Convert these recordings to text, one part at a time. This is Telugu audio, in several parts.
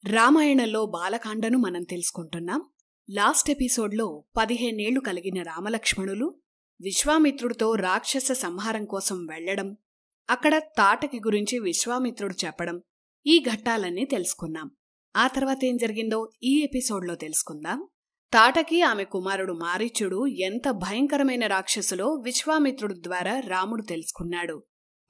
రామాయణంలో బాలకాండను మనం తెలుసుకుంటున్నాం. లాస్ట్ ఎపిసోడ్లో 15 ఏళ్లు కలిగిన రామలక్ష్మణులు విశ్వామిత్రుడితో రాక్షస సంహారం కోసం వెళ్లడం, అక్కడ తాటకి గురించి విశ్వామిత్రుడు చెప్పడం, ఈ ఘట్టాలన్నీ తెలుసుకున్నాం. ఆ తర్వాత ఏం జరిగిందో ఈ ఎపిసోడ్లో తెలుసుకుందాం. తాటకి ఆమె కుమారుడు మారీచుడు ఎంత భయంకరమైన రాక్షసులో విశ్వామిత్రుడు ద్వారా రాముడు తెలుసుకున్నాడు.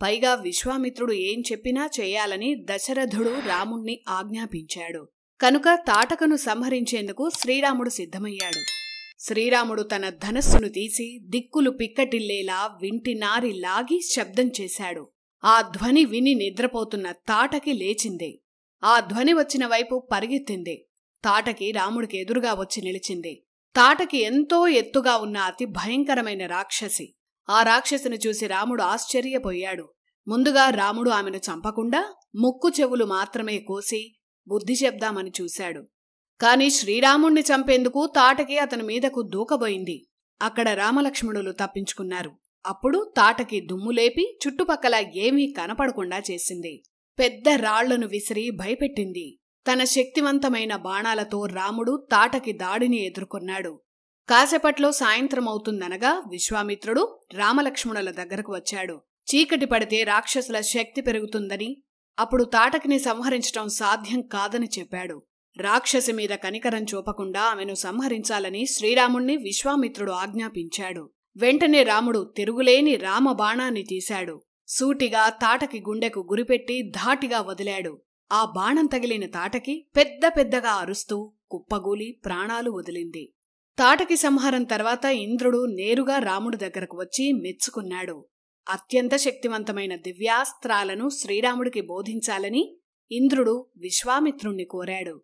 పైగా విశ్వామిత్రుడు ఏం చెప్పినా చేయాలని దశరథుడు రాముణ్ణి ఆజ్ఞాపించాడు. కనుక తాటకను సంహరించేందుకు శ్రీరాముడు సిద్ధమయ్యాడు. శ్రీరాముడు తన ధనస్సును తీసి దిక్కులు పిక్కటిల్లేలా వింటి నారి లాగి శబ్దం చేశాడు. ఆ ధ్వని విని నిద్రపోతున్న తాటకి లేచింది. ఆ ధ్వని వచ్చిన వైపు పరిగెత్తింది. తాటకి రాముడికి ఎదురుగా వచ్చి నిలిచింది. తాటకి ఎంతో ఎత్తుగా ఉన్న అతి భయంకరమైన రాక్షసి. ఆ రాక్షసిని చూసి రాముడు ఆశ్చర్యపోయాడు. ముందుగా రాముడు ఆమెను చంపకుండా ముక్కు చెవులు మాత్రమే కోసి బుద్ధి చెప్దామని చూశాడు. కాని శ్రీరాముణ్ణి చంపేందుకు తాటకి అతని మీదకు దూకబోయింది. అక్కడ రామలక్ష్మణులు తప్పించుకున్నారు. అప్పుడు తాటకి దుమ్ములేపి చుట్టుపక్కల ఏమీ కనపడకుండా చేసింది. పెద్ద రాళ్లను విసిరి భయపెట్టింది. తన శక్తివంతమైన బాణాలతో రాముడు తాటకి దాడిని ఎదుర్కొన్నాడు. కాసేపట్లో సాయంత్రమవుతుందనగా విశ్వామిత్రుడు రామలక్ష్మణుల దగ్గరకు వచ్చాడు. చీకటి పడితే రాక్షసుల శక్తి పెరుగుతుందని, అప్పుడు తాటకిని సంహరించటం సాధ్యం కాదని చెప్పాడు. రాక్షసి మీద కనికరం చూపకుండా ఆమెను సంహరించాలని శ్రీరాముణ్ణి విశ్వామిత్రుడు ఆజ్ఞాపించాడు. వెంటనే రాముడు తిరుగులేని రామబాణాన్ని తీశాడు. సూటిగా తాటకి గుండెకు గురిపెట్టి ధాటిగా వదిలాడు. ఆ బాణం తగిలిన తాటకి పెద్ద పెద్దగా అరుస్తూ కుప్పగూలి ప్రాణాలు వదిలింది. తాటకి సంహారం తర్వాత ఇంద్రుడు నేరుగా రాముడి దగ్గరకు వచ్చి మెచ్చుకున్నాడు. అత్యంత శక్తివంతమైన దివ్యాస్త్రాలను శ్రీరాముడికి బోధించాలని ఇంద్రుడు విశ్వామిత్రుణ్ణి కోరాడు.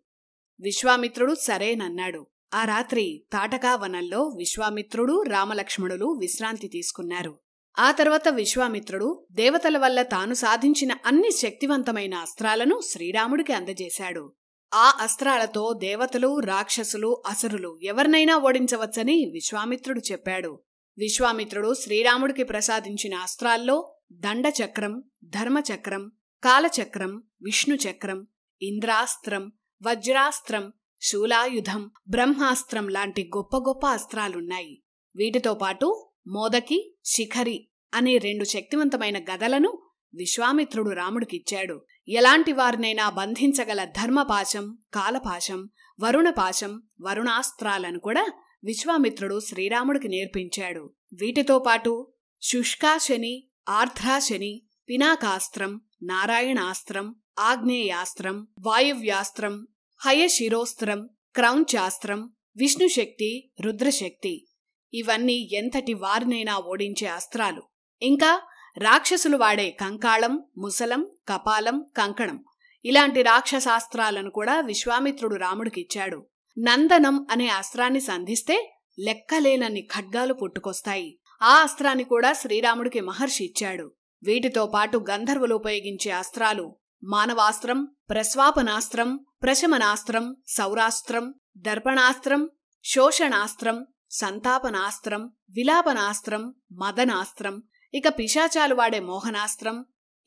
విశ్వామిత్రుడు సరేనన్నాడు. ఆ రాత్రి తాటకావనంలో విశ్వామిత్రుడు రామలక్ష్మణులు విశ్రాంతి తీసుకున్నారు. ఆ తర్వాత విశ్వామిత్రుడు దేవతల వల్ల తాను సాధించిన అన్ని శక్తివంతమైన అస్త్రాలను శ్రీరాముడికి అందజేశాడు. ఆ అస్త్రాలతో దేవతలు, రాక్షసులు, అసురులు ఎవరినైనా ఓడించవచ్చని విశ్వామిత్రుడు చెప్పాడు. విశ్వామిత్రుడు శ్రీరాముడికి ప్రసాదించిన అస్త్రాల్లో దండచక్రం, ధర్మచక్రం, కాలచక్రం, విష్ణుచక్రం, ఇంద్రాస్త్రం, వజ్రాస్త్రం, శూలాయుధం, బ్రహ్మాస్త్రం లాంటి గొప్ప గొప్ప అస్త్రాలున్నాయి. వీటితో పాటు మోదకి, శిఖరి అనే 2 శక్తివంతమైన గదలను విశ్వామిత్రుడు రాముడికిచ్చాడు. ఎలాంటి వారినైనా బంధించగల ధర్మపాశం, కాలపాశం, వరుణపాశం, వరుణాస్త్రాలను కూడా విశ్వామిత్రుడు శ్రీరాముడికి నేర్పించాడు. వీటితో పాటు శుష్కాశని, ఆర్ధ్రాశని, పినాకాస్త్రం, నారాయణాస్త్రం, ఆగ్నేయాస్త్రం, వాయువ్యాస్త్రం, హయశిరోస్త్రం, క్రౌంచాస్త్రం, విష్ణుశక్తి, రుద్రశక్తి ఇవన్నీ ఎంతటి వారినైనా ఓడించే అస్త్రాలు. ఇంకా రాక్షసులు వాడే కంకాళం, ముసలం, కపాలం, కంకణం ఇలాంటి రాక్షసాస్త్రాలను కూడా విశ్వామిత్రుడు రాముడికిచ్చాడు. నందనం అనే అస్త్రాన్ని సంధిస్తే లెక్కలేనన్ని ఖడ్గాలు పుట్టుకొస్తాయి. ఆ అస్త్రాన్ని కూడా శ్రీరాముడికి మహర్షి ఇచ్చాడు. వీటితో పాటు గంధర్వులు ఉపయోగించే అస్త్రాలు మానవాస్త్రం, ప్రస్వాపనాస్త్రం, ప్రశమనాస్త్రం, సౌరాస్త్రం, దర్పణాస్త్రం, శోషణాస్త్రం, సంతాపనాస్త్రం, విలాపనాస్త్రం, మదనాస్త్రం, ఇక పిశాచాలు వాడే మోహనాస్త్రం,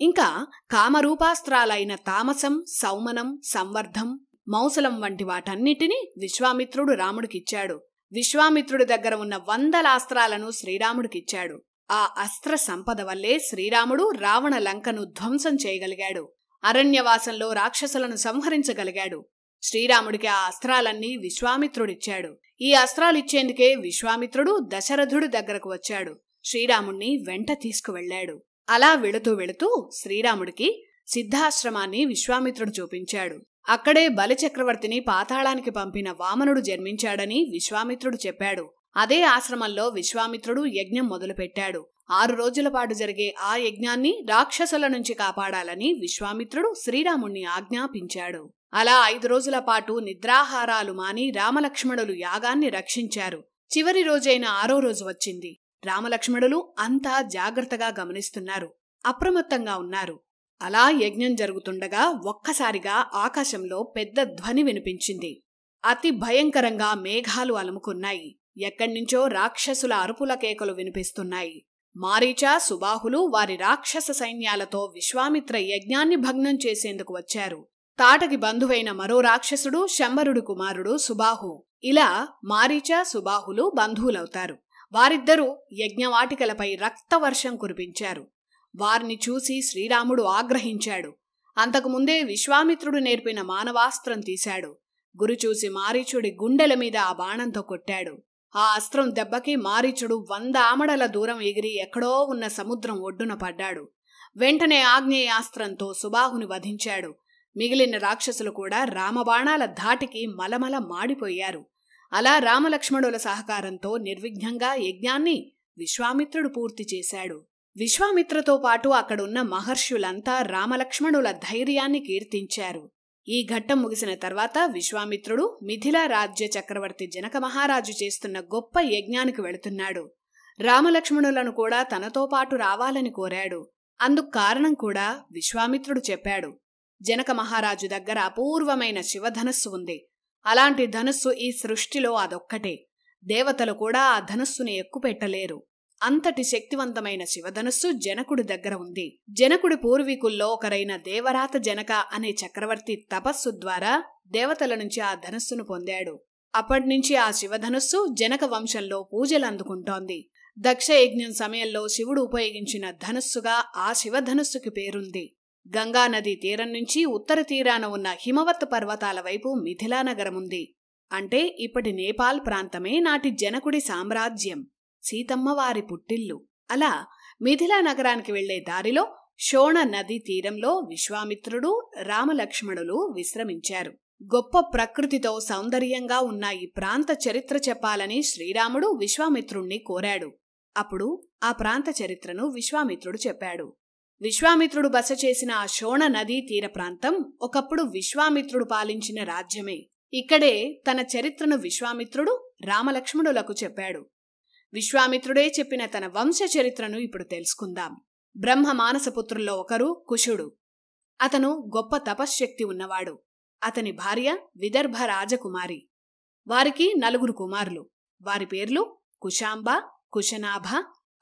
ఇంకా కామరూపాస్త్రాలైన తామసం, సౌమనం, సంవర్ధం, మౌసలం వంటి వాటన్నిటినీ విశ్వామిత్రుడు రాముడికిచ్చాడు. విశ్వామిత్రుడి దగ్గర ఉన్న 100 అస్త్రాలను శ్రీరాముడికిచ్చాడు. ఆ అస్త్ర సంపద వల్లే శ్రీరాముడు రావణ లంకను ధ్వంసం చేయగలిగాడు. అరణ్యవాసంలో రాక్షసులను సంహరించగలిగాడు. శ్రీరాముడికి ఆ అస్త్రాలన్నీ విశ్వామిత్రుడిచ్చాడు. ఈ అస్త్రాలిచ్చేందుకే విశ్వామిత్రుడు దశరథుడి దగ్గరకు వచ్చాడు. శ్రీరాముణ్ణి వెంట తీసుకువెళ్లాడు. అలా వెళుతూ వెళుతూ శ్రీరాముడికి సిద్ధాశ్రమాన్ని విశ్వామిత్రుడు చూపించాడు. అక్కడే బలిచక్రవర్తిని పాతాళానికి పంపిన వామనుడు జన్మించాడని విశ్వామిత్రుడు చెప్పాడు. అదే ఆశ్రమంలో విశ్వామిత్రుడు యజ్ఞం మొదలుపెట్టాడు. 6 రోజుల పాటు జరిగే ఆ యజ్ఞాన్ని రాక్షసుల నుంచి కాపాడాలని విశ్వామిత్రుడు శ్రీరాముణ్ణి ఆజ్ఞాపించాడు. అలా 5 రోజుల పాటు నిద్రాహారాలు మాని రామలక్ష్మణులు యాగాన్ని రక్షించారు. చివరి రోజైన 6వ రోజు వచ్చింది. రామలక్ష్మణులు అంతా జాగ్రత్తగా గమనిస్తున్నారు, అప్రమత్తంగా ఉన్నారు. అలా యజ్ఞం జరుగుతుండగా ఒక్కసారిగా ఆకాశంలో పెద్ద ధ్వని వినిపించింది. అతి భయంకరంగా మేఘాలు అలుముకున్నాయి. ఎక్కడ్నించో రాక్షసుల అరుపుల కేకలు వినిపిస్తున్నాయి. మారీచ, సుబాహులు వారి రాక్షస సైన్యాలతో విశ్వామిత్ర యజ్ఞాన్ని భగ్నం చేసేందుకు వచ్చారు. తాటకి బంధువైన మరో రాక్షసుడు శంబరుడు కుమారుడు సుబాహు. ఇలా మారీచ, సుబాహులు బంధువులవుతారు. వారిద్దరూ యజ్ఞవాటికలపై రక్తవర్షం కురిపించారు. వారిని చూసి శ్రీరాముడు ఆగ్రహించాడు. అంతకుముందే విశ్వామిత్రుడు నేర్పిన మానవాస్త్రం తీశాడు. గురి చూసి మారీచుడి గుండెల మీద ఆ బాణంతో కొట్టాడు. ఆ అస్త్రం దెబ్బకి మారీచుడు 100 ఆమడల దూరం ఎగిరి ఎక్కడో ఉన్న సముద్రం ఒడ్డున పడ్డాడు. వెంటనే ఆగ్నేయాస్త్రంతో సుబాహుని వధించాడు. మిగిలిన రాక్షసులు కూడా రామబాణాల ధాటికి మలమల మాడిపోయారు. అలా రామలక్ష్మణుల సహకారంతో నిర్విఘ్నంగా యజ్ఞాన్ని విశ్వామిత్రుడు పూర్తి చేశాడు. విశ్వామిత్రతో పాటు అక్కడున్న మహర్షులంతా రామలక్ష్మణుల ధైర్యాన్ని కీర్తించారు. ఈ ఘట్టం ముగిసిన తర్వాత విశ్వామిత్రుడు మిథిలా రాజ్య చక్రవర్తి జనక మహారాజు చేస్తున్న గొప్ప యజ్ఞానికి వెళుతున్నాడు. రామలక్ష్మణులను కూడా తనతో పాటు రావాలని కోరాడు. అందుకు కారణం కూడా విశ్వామిత్రుడు చెప్పాడు. జనక మహారాజు దగ్గర అపూర్వమైన శివధనస్సు ఉంది. అలాంటి ధనుస్సు ఈ సృష్టిలో అదొక్కటే. దేవతలు కూడా ఆ ధనుస్సుని ఎక్కుపెట్టలేరు. అంతటి శక్తివంతమైన శివధనుస్సు జనకుడి దగ్గర ఉంది. జనకుడి పూర్వీకుల్లో ఒకరైన దేవరాత జనక అనే చక్రవర్తి తపస్సు ద్వారా దేవతల నుంచి ఆ ధనుస్సును పొందాడు. అప్పటినుంచి ఆ శివధనుస్సు జనక వంశంలో పూజలు అందుకుంటోంది. దక్షయజ్ఞం సమయంలో శివుడు ఉపయోగించిన ధనుస్సుగా ఆ శివధనుస్సుకి పేరుంది. గంగానదీ తీరం నుంచి ఉత్తర తీరాన ఉన్న హిమవత్ పర్వతాల వైపు మిథిలా నగరముంది. అంటే ఇప్పటి నేపాల్ ప్రాంతమే నాటి జనకుడి సామ్రాజ్యం, సీతమ్మవారి పుట్టిల్లు. అలా మిథిలా నగరానికి వెళ్లే దారిలో శోణ నదీ తీరంలో విశ్వామిత్రుడు, రామలక్ష్మణులు విశ్రమించారు. గొప్ప ప్రకృతితో సౌందర్యంగా ఉన్న ఈ ప్రాంత చరిత్ర చెప్పాలని శ్రీరాముడు విశ్వామిత్రుణ్ణి కోరాడు. అప్పుడు ఆ ప్రాంత చరిత్రను విశ్వామిత్రుడు చెప్పాడు. విశ్వామిత్రుడు బస చేసిన ఆ శోణ నదీ తీర ప్రాంతం ఒకప్పుడు విశ్వామిత్రుడు పాలించిన రాజ్యమే. ఇక్కడే తన చరిత్రను విశ్వామిత్రుడు రామలక్ష్మణులకు చెప్పాడు. విశ్వామిత్రుడే చెప్పిన తన వంశ చరిత్రను ఇప్పుడు తెలుసుకుందాం. బ్రహ్మ మానసపుత్రుల్లో ఒకరు కుశుడు. అతను గొప్ప తపశ్శక్తి ఉన్నవాడు. అతని భార్య విదర్భ రాజకుమారి. వారికి 4 కుమారులు. వారి పేర్లు కుశాంబ, కుశనాభ,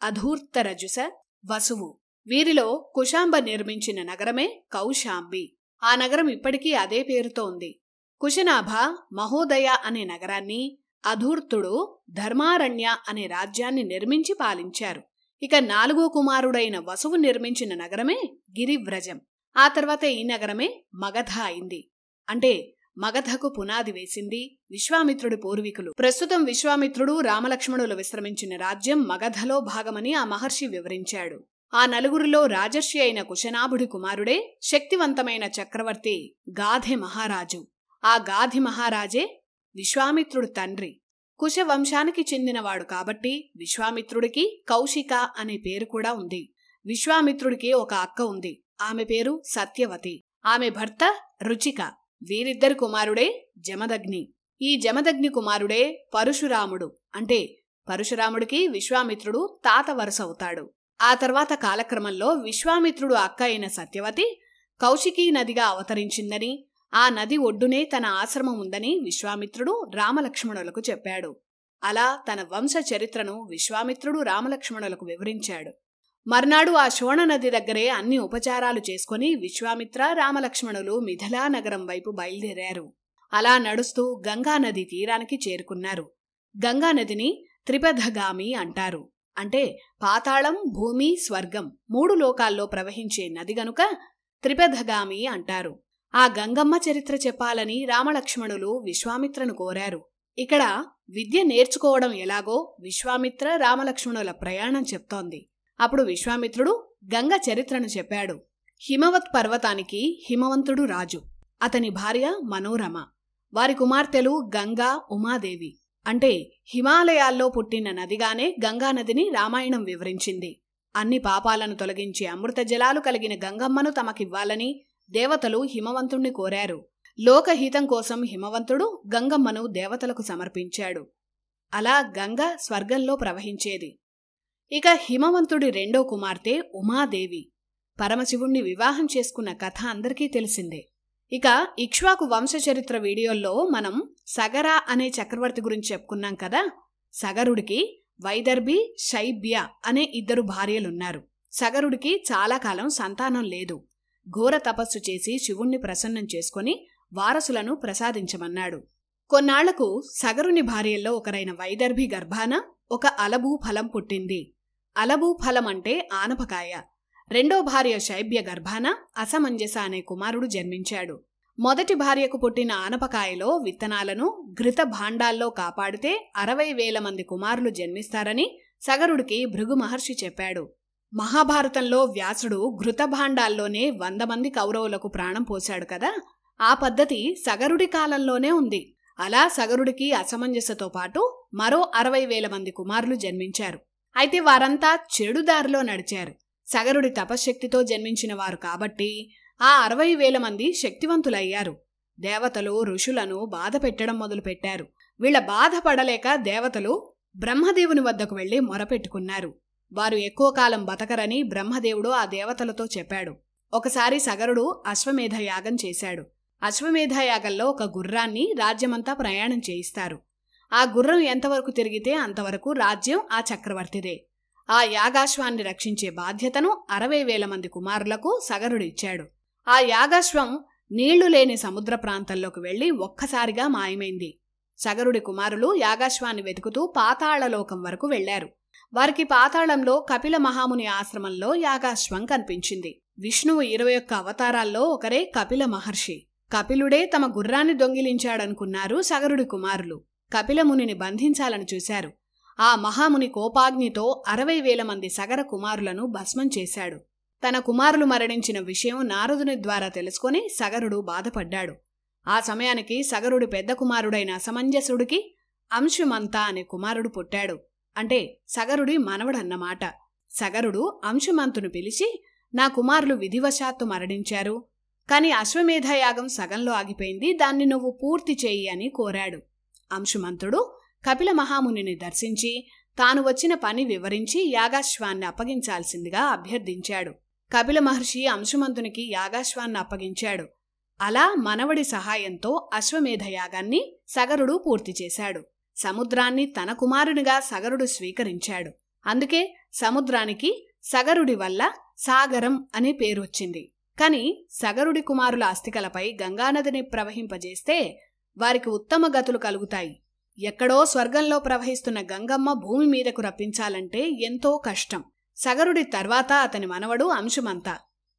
అధూర్తరజుస, వసువు. వీరిలో కుశాంబ నిర్మించిన నగరమే కౌశాంబి. ఆ నగరం ఇప్పటికీ అదే పేరుతో ఉంది. కుశనాభ మహోదయ అనే నగరాన్ని, అధూర్తుడు ధర్మారణ్య అనే రాజ్యాన్ని నిర్మించి పాలించారు. ఇక 4వ కుమారుడైన వసువు నిర్మించిన నగరమే గిరివ్రజం. ఆ తర్వాత ఈ నగరమే మగధ అయింది. అంటే మగధకు పునాది వేసింది విశ్వామిత్రుడి పూర్వీకులు. ప్రస్తుతం విశ్వామిత్రుడు, రామలక్ష్మణులు విశ్రమించిన రాజ్యం మగధలో భాగమని ఆ మహర్షి వివరించాడు. ఆ 4గురిలో రాజర్షి అయిన కుశనాభుడి కుమారుడే శక్తివంతమైన చక్రవర్తి గాధి మహారాజు. ఆ గాధి మహారాజే విశ్వామిత్రుడు తండ్రి. కుశ వంశానికి చెందినవాడు కాబట్టి విశ్వామిత్రుడికి కౌశిక అనే పేరు కూడా ఉంది. విశ్వామిత్రుడికి ఒక అక్క ఉంది. ఆమె పేరు సత్యవతి. ఆమె భర్త రుచిక. వీరిద్దరి కుమారుడే జమదగ్ని. ఈ జమదగ్ని కుమారుడే పరశురాముడు. అంటే పరశురాముడికి విశ్వామిత్రుడు తాత వరుస అవుతాడు. ఆ తర్వాత కాలక్రమంలో విశ్వామిత్రుడు అక్క అయిన సత్యవతి కౌశికీ నదిగా అవతరించిందని, ఆ నది ఒడ్డునే తన ఆశ్రమం ఉందని విశ్వామిత్రుడు రామలక్ష్మణులకు చెప్పాడు. అలా తన వంశ చరిత్రను విశ్వామిత్రుడు రామలక్ష్మణులకు వివరించాడు. మర్నాడు ఆ శోణ నది దగ్గరే అన్ని ఉపచారాలు చేసుకుని విశ్వామిత్ర, రామలక్ష్మణులు మిథిలా నగరం వైపు బయలుదేరారు. అలా నడుస్తూ గంగానది తీరానికి చేరుకున్నారు. గంగానదిని త్రిపథగామి అంటారు. అంటే పాతాళం, భూమి, స్వర్గం 3 లోకాల్లో ప్రవహించే నది గనుక త్రిపథగామి అంటారు. ఆ గంగమ్మ చరిత్ర చెప్పాలని రామలక్ష్మణులు విశ్వామిత్రను కోరారు. ఇక్కడ విద్య నేర్చుకోవడం ఎలాగో విశ్వామిత్ర, రామలక్ష్మణుల ప్రయాణం చెప్తోంది. అప్పుడు విశ్వామిత్రుడు గంగ చరిత్రను చెప్పాడు. హిమవత్ పర్వతానికి హిమవంతుడు రాజు. అతని భార్య మనోరమ. వారి కుమార్తెలు గంగా, ఉమాదేవి. అంటే హిమాలయాల్లో పుట్టిన నదిగానే గంగానదిని రామాయణం వివరించింది. అన్ని పాపాలను తొలగించే అమృత జలాలు కలిగిన గంగమ్మను తమకివ్వాలని దేవతలు హిమవంతుణ్ణి కోరారు. లోకహితం కోసం హిమవంతుడు గంగమ్మను దేవతలకు సమర్పించాడు. అలా గంగ స్వర్గంలో ప్రవహించేది. ఇక హిమవంతుడి 2వ కుమార్తె ఉమాదేవి. పరమశివుణ్ణి వివాహం చేసుకున్న కథ అందరికీ తెలిసిందే. ఇక ఇక్ష్వాకు వంశచరిత్ర వీడియోల్లో మనం సగర అనే చక్రవర్తి గురించి చెప్పుకున్నాం కదా. సగరుడికి వైదర్భి, శైబ్య అనే 2 భార్యలున్నారు. సగరుడికి చాలా కాలం సంతానం లేదు. ఘోర తపస్సు చేసి శివుణ్ణి ప్రసన్నం చేసుకుని వారసులను ప్రసాదించమన్నాడు. కొన్నాళ్లకు సగరుని భార్యల్లో ఒకరైన వైదర్భి గర్భాన ఒక అలబూ ఫలం పుట్టింది. అలబూ ఫలం అంటే ఆనపకాయ. రెండో భార్య శైబ్య గర్భాన అసమంజస అనే కుమారుడు జన్మించాడు. మొదటి భార్యకు పుట్టిన ఆనపకాయలో విత్తనాలను ఘృత భాండాల్లో కాపాడితే 60,000 మంది కుమారులు జన్మిస్తారని సగరుడికి భృగు మహర్షి చెప్పాడు. మహాభారతంలో వ్యాసుడు ఘృత భాండాల్లోనే 100 మంది కౌరవులకు ప్రాణం పోశాడు కదా, ఆ పద్ధతి సగరుడి కాలంలోనే ఉంది. అలా సగరుడికి అసమంజసతో పాటు మరో 60,000 మంది కుమారులు జన్మించారు. అయితే వారంతా చెడుదారిలో నడిచారు. సగరుడి తపశ్శక్తితో జన్మించిన వారు కాబట్టి ఆ 60,000 మంది శక్తివంతులయ్యారు. దేవతలు ఋషులను బాధ పెట్టడం మొదలుపెట్టారు. వీళ్ల బాధపడలేక దేవతలు బ్రహ్మదేవుని వద్దకు వెళ్లి మొరపెట్టుకున్నారు. వారు ఎక్కువ కాలం బతకరని బ్రహ్మదేవుడు ఆ దేవతలతో చెప్పాడు. ఒకసారి సగరుడు అశ్వమేధ యాగం చేశాడు. అశ్వమేధ యాగంలో ఒక గుర్రాన్ని రాజ్యమంతా ప్రయాణం చేయిస్తారు. ఆ గుర్రం ఎంతవరకు తిరిగితే అంతవరకు రాజ్యం ఆ చక్రవర్తిదే. ఆ యాగాశ్వాన్ని రక్షించే బాధ్యతను 60,000 మంది కుమారులకు సగరుడు ఇచ్చాడు. ఆ యాగాశ్వం నీళ్లు లేని సముద్ర ప్రాంతంలోకి వెళ్లి ఒక్కసారిగా మాయమైంది. సగరుడి కుమారులు యాగాశ్వాన్ని వెతుకుతూ పాతాళలోకం వరకు వెళ్లారు. వారికి పాతాళంలో కపిల మహాముని ఆశ్రమంలో యాగాశ్వం కనిపించింది. విష్ణువు 21 అవతారాల్లో ఒకరే కపిల మహర్షి. కపిలుడే తమ గుర్రాన్ని దొంగిలించాడనుకున్నారు సగరుడి కుమారులు. కపిలమునిని బంధించాలని చూశారు. ఆ మహాముని కోపాగ్నితో 60,000 మంది సగర కుమారులను భస్మం చేశాడు. తన కుమారులు మరణించిన విషయం నారదుని ద్వారా తెలుసుకుని సగరుడు బాధపడ్డాడు. ఆ సమయానికి సగరుడి పెద్ద కుమారుడైన అసమంజసుడికి అంశుమంత అనే కుమారుడు పుట్టాడు. అంటే సగరుడి మనవడన్నమాట. సగరుడు అంశుమంతును పిలిచి, నా కుమారులు విధివశాత్తు మరణించారు, కాని అశ్వమేధయాగం సగంలో ఆగిపోయింది, దాన్ని నువ్వు పూర్తి చెయ్యి అని కోరాడు. అంశుమంతుడు కపిల మహామునిని దర్శించి తాను వచ్చిన పని వివరించి యాగాశ్వాన్ని అప్పగించాల్సిందిగా అభ్యర్థించాడు. కపిల మహర్షి అంశుమంతునికి యాగాశ్వాన్ని అప్పగించాడు. అలా మనవడి సహాయంతో అశ్వమేధయాగాన్ని సగరుడు పూర్తి చేశాడు. సముద్రాన్ని తన కుమారునిగా సగరుడు స్వీకరించాడు. అందుకే సముద్రానికి సగరుడి వల్ల సాగరం అనే పేరొచ్చింది. కాని సగరుడి కుమారుల అస్థికలపై గంగానదిని ప్రవహింపజేస్తే వారికి ఉత్తమ గతులు కలుగుతాయి. ఎక్కడో స్వర్గంలో ప్రవహిస్తున్న గంగమ్మ భూమి మీదకు రప్పించాలంటే ఎంతో కష్టం. సగరుడి తర్వాత అతని మనవడు అంశుమంత,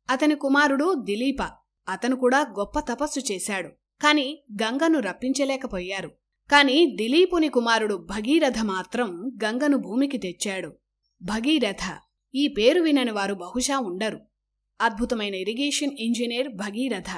అతని కుమారుడు దిలీప. అతను కూడా గొప్ప తపస్సు చేశాడు. కాని గంగను రప్పించలేకపోయారు. కాని దిలీపుని కుమారుడు భగీరథ మాత్రం గంగను భూమికి తెచ్చాడు. భగీరథ ఈ పేరు వినని వారు బహుశా ఉండరు. అద్భుతమైన ఇరిగేషన్ ఇంజనీర్ భగీరథ.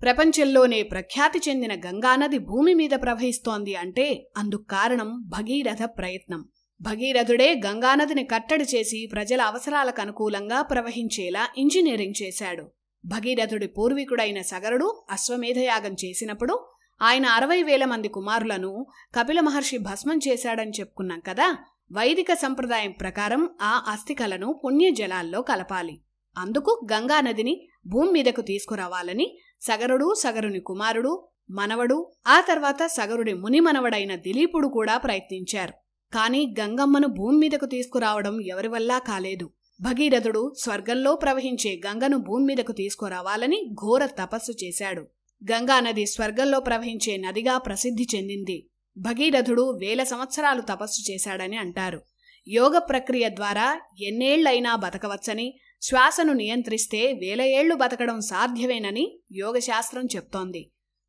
ప్రపంచంలోనే ప్రఖ్యాతి చెందిన గంగానది భూమి మీద ప్రవహిస్తోంది అంటే అందుకు కారణం భగీరథ ప్రయత్నం. భగీరథుడే గంగానదిని కట్టడి చేసి ప్రజల అవసరాలకు అనుకూలంగా ప్రవహించేలా ఇంజనీరింగ్ చేశాడు. భగీరథుడి పూర్వీకుడైన సగరుడు అశ్వమేధయాగం చేసినప్పుడు ఆయన 60,000 మంది కుమారులను కపిల మహర్షి భస్మం చేశాడని చెప్పుకున్నాం కదా. వైదిక సంప్రదాయం ప్రకారం ఆ అస్థికలను పుణ్యజలాల్లో కలపాలి. అందుకు గంగానదిని భూమి మీదకు తీసుకురావాలని సగరుడు, సగరుని కుమారుడు, మనవడు, ఆ తర్వాత సగరుడి ముని మనవడైన దిలీపుడు కూడా ప్రయత్నించారు. కాని గంగమ్మను భూమి మీదకు తీసుకురావడం ఎవరివల్లా కాలేదు. భగీరథుడు స్వర్గంలో ప్రవహించే గంగను భూమి మీదకు తీసుకురావాలని ఘోర తపస్సు చేశాడు. గంగానది స్వర్గంలో ప్రవహించే నదిగా ప్రసిద్ధి చెందింది. భగీరథుడు 1000 సంవత్సరాలు తపస్సు చేశాడని అంటారు. యోగ ప్రక్రియ ద్వారా ఎన్నేళ్లైనా బతకవచ్చని, శ్వాసను నియంత్రిస్తే 1000 ఏళ్లు బతకడం సాధ్యమేనని యోగశాస్త్రం చెప్తోంది.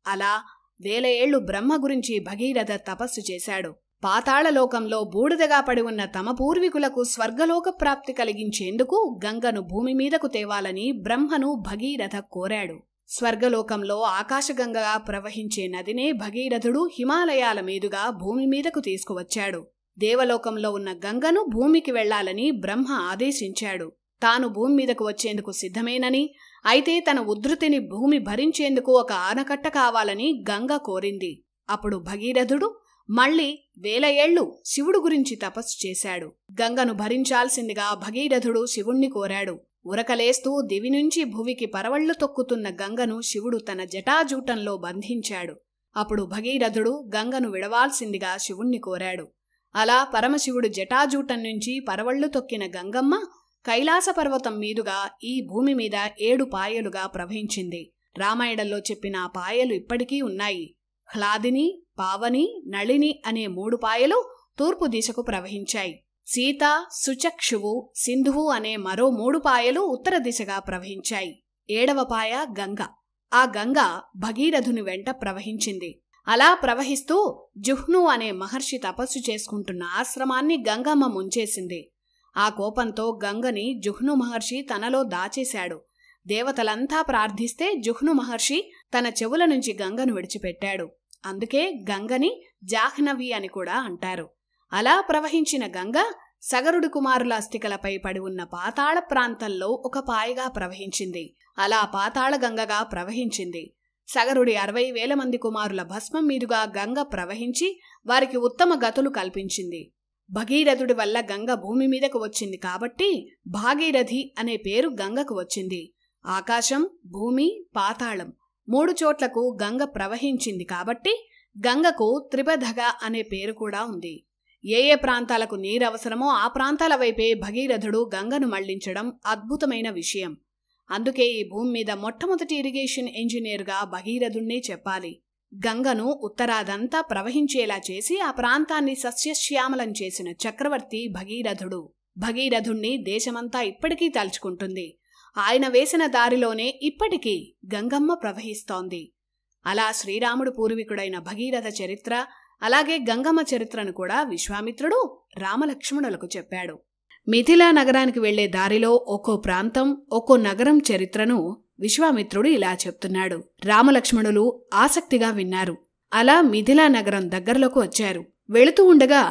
అలా 1000 ఏళ్లు బ్రహ్మ గురించి భగీరథ తపస్సు చేశాడు. పాతాళలోకంలో బూడిదగా పడి ఉన్న తమ పూర్వీకులకు స్వర్గలోక ప్రాప్తి కలిగించేందుకు గంగను భూమి మీదకు తేవాలని బ్రహ్మను భగీరథ కోరాడు. స్వర్గలోకంలో ఆకాశగంగగా ప్రవహించే నదినే భగీరథుడు హిమాలయాల మీదుగా భూమి మీదకు తీసుకువచ్చాడు. దేవలోకంలో ఉన్న గంగను భూమికి వెళ్లాలని బ్రహ్మ ఆదేశించాడు. తాను భూమి మీదకు వచ్చేందుకు సిద్ధమేనని, అయితే తన ఉద్ధృతిని భూమి భరించేందుకు ఒక ఆనకట్ట కావాలని గంగ కోరింది. అప్పుడు భగీరథుడు మళ్లీ 1000 ఏళ్లు శివుడు గురించి తపస్సు చేశాడు. గంగను భరించాల్సిందిగా భగీరథుడు శివుణ్ణి కోరాడు. ఉరకలేస్తూ దివి నుంచి భువికి పరవళ్లు తొక్కుతున్న గంగను శివుడు తన జటాజూటంలో బంధించాడు. అప్పుడు భగీరథుడు గంగను విడవాల్సిందిగా శివుణ్ణి కోరాడు. అలా పరమశివుడు జటాజూటం నుంచి పరవళ్లు తొక్కిన గంగమ్మ కైలాస పర్వతం మీదుగా ఈ భూమి మీద 7 పాయలుగా ప్రవహించింది. రామాయణంలో చెప్పిన ఆ పాయలు ఇప్పటికీ ఉన్నాయి. హ్లాదిని, పావని, నళిని అనే 3 పాయలు తూర్పు దిశకు ప్రవహించాయి. సీత, సుచక్షువు, సింధువు అనే మరో 3 పాయలు ఉత్తర దిశగా ప్రవహించాయి. 7వ పాయ గంగ. ఆ గంగ భగీరథుని వెంట ప్రవహించింది. అలా ప్రవహిస్తూ జుహ్ను అనే మహర్షి తపస్సు చేసుకుంటున్న ఆశ్రమాన్ని గంగమ్మ ముంచేసింది. ఆ కోపంతో గంగని జుహ్ను మహర్షి తనలో దాచేశాడు. దేవతలంతా ప్రార్థిస్తే జుహ్ను మహర్షి తన చెవుల నుంచి గంగను విడిచిపెట్టాడు. అందుకే గంగని జాహ్నవి అని కూడా అంటారు. అలా ప్రవహించిన గంగ సగరుడి కుమారుల అస్థికలపై పడి ఉన్న పాతాళ ప్రాంతంలో ఒక పాయగా ప్రవహించింది. అలా పాతాళ గంగగా ప్రవహించింది. సగరుడి 60,000 మంది కుమారుల భస్మం మీదుగా గంగ ప్రవహించి వారికి ఉత్తమ గతులు కల్పించింది. భగీరథుడి వల్ల గంగ భూమి మీదకు వచ్చింది కాబట్టి భాగీరథి అనే పేరు గంగకు వచ్చింది. ఆకాశం, భూమి, పాతాళం 3 చోట్లకు గంగ ప్రవహించింది కాబట్టి గంగకు త్రిపథగ అనే పేరు కూడా ఉంది. ఏ ప్రాంతాలకు నీరవసరమో ఆ ప్రాంతాల వైపే భగీరథుడు గంగను మళ్లించడం అద్భుతమైన విషయం. అందుకే ఈ భూమి మీద మొట్టమొదటి ఇరిగేషన్ ఇంజనీర్గా భగీరథుణ్ణే చెప్పాలి. గంగను ఉత్తరాదంతా ప్రవహించేలా చేసి ఆ ప్రాంతాన్ని సస్యశ్యామలం చేసిన చక్రవర్తి భగీరథుడు. భగీరథుణ్ణి దేశమంతా ఇప్పటికీ తలుచుకుంటుంది. ఆయన వేసిన దారిలోనే ఇప్పటికీ గంగమ్మ ప్రవహిస్తోంది. అలా శ్రీరాముడు పూర్వీకుడైన భగీరథ చరిత్ర, అలాగే గంగమ్మ చరిత్రను కూడా విశ్వామిత్రుడు రామలక్ష్మణులకు చెప్పాడు. మిథిలా నగరానికి వెళ్లే దారిలో ఒక్కో ప్రాంతం, ఒక్కో నగరం చరిత్రను విశ్వామిత్రుడు ఇలా చెప్తున్నాడు. రామలక్ష్మణులు ఆసక్తిగా విన్నారు. అలా మిథిలా నగరం దగ్గరలోకి వచ్చారు. వెళుతూ ఉండగా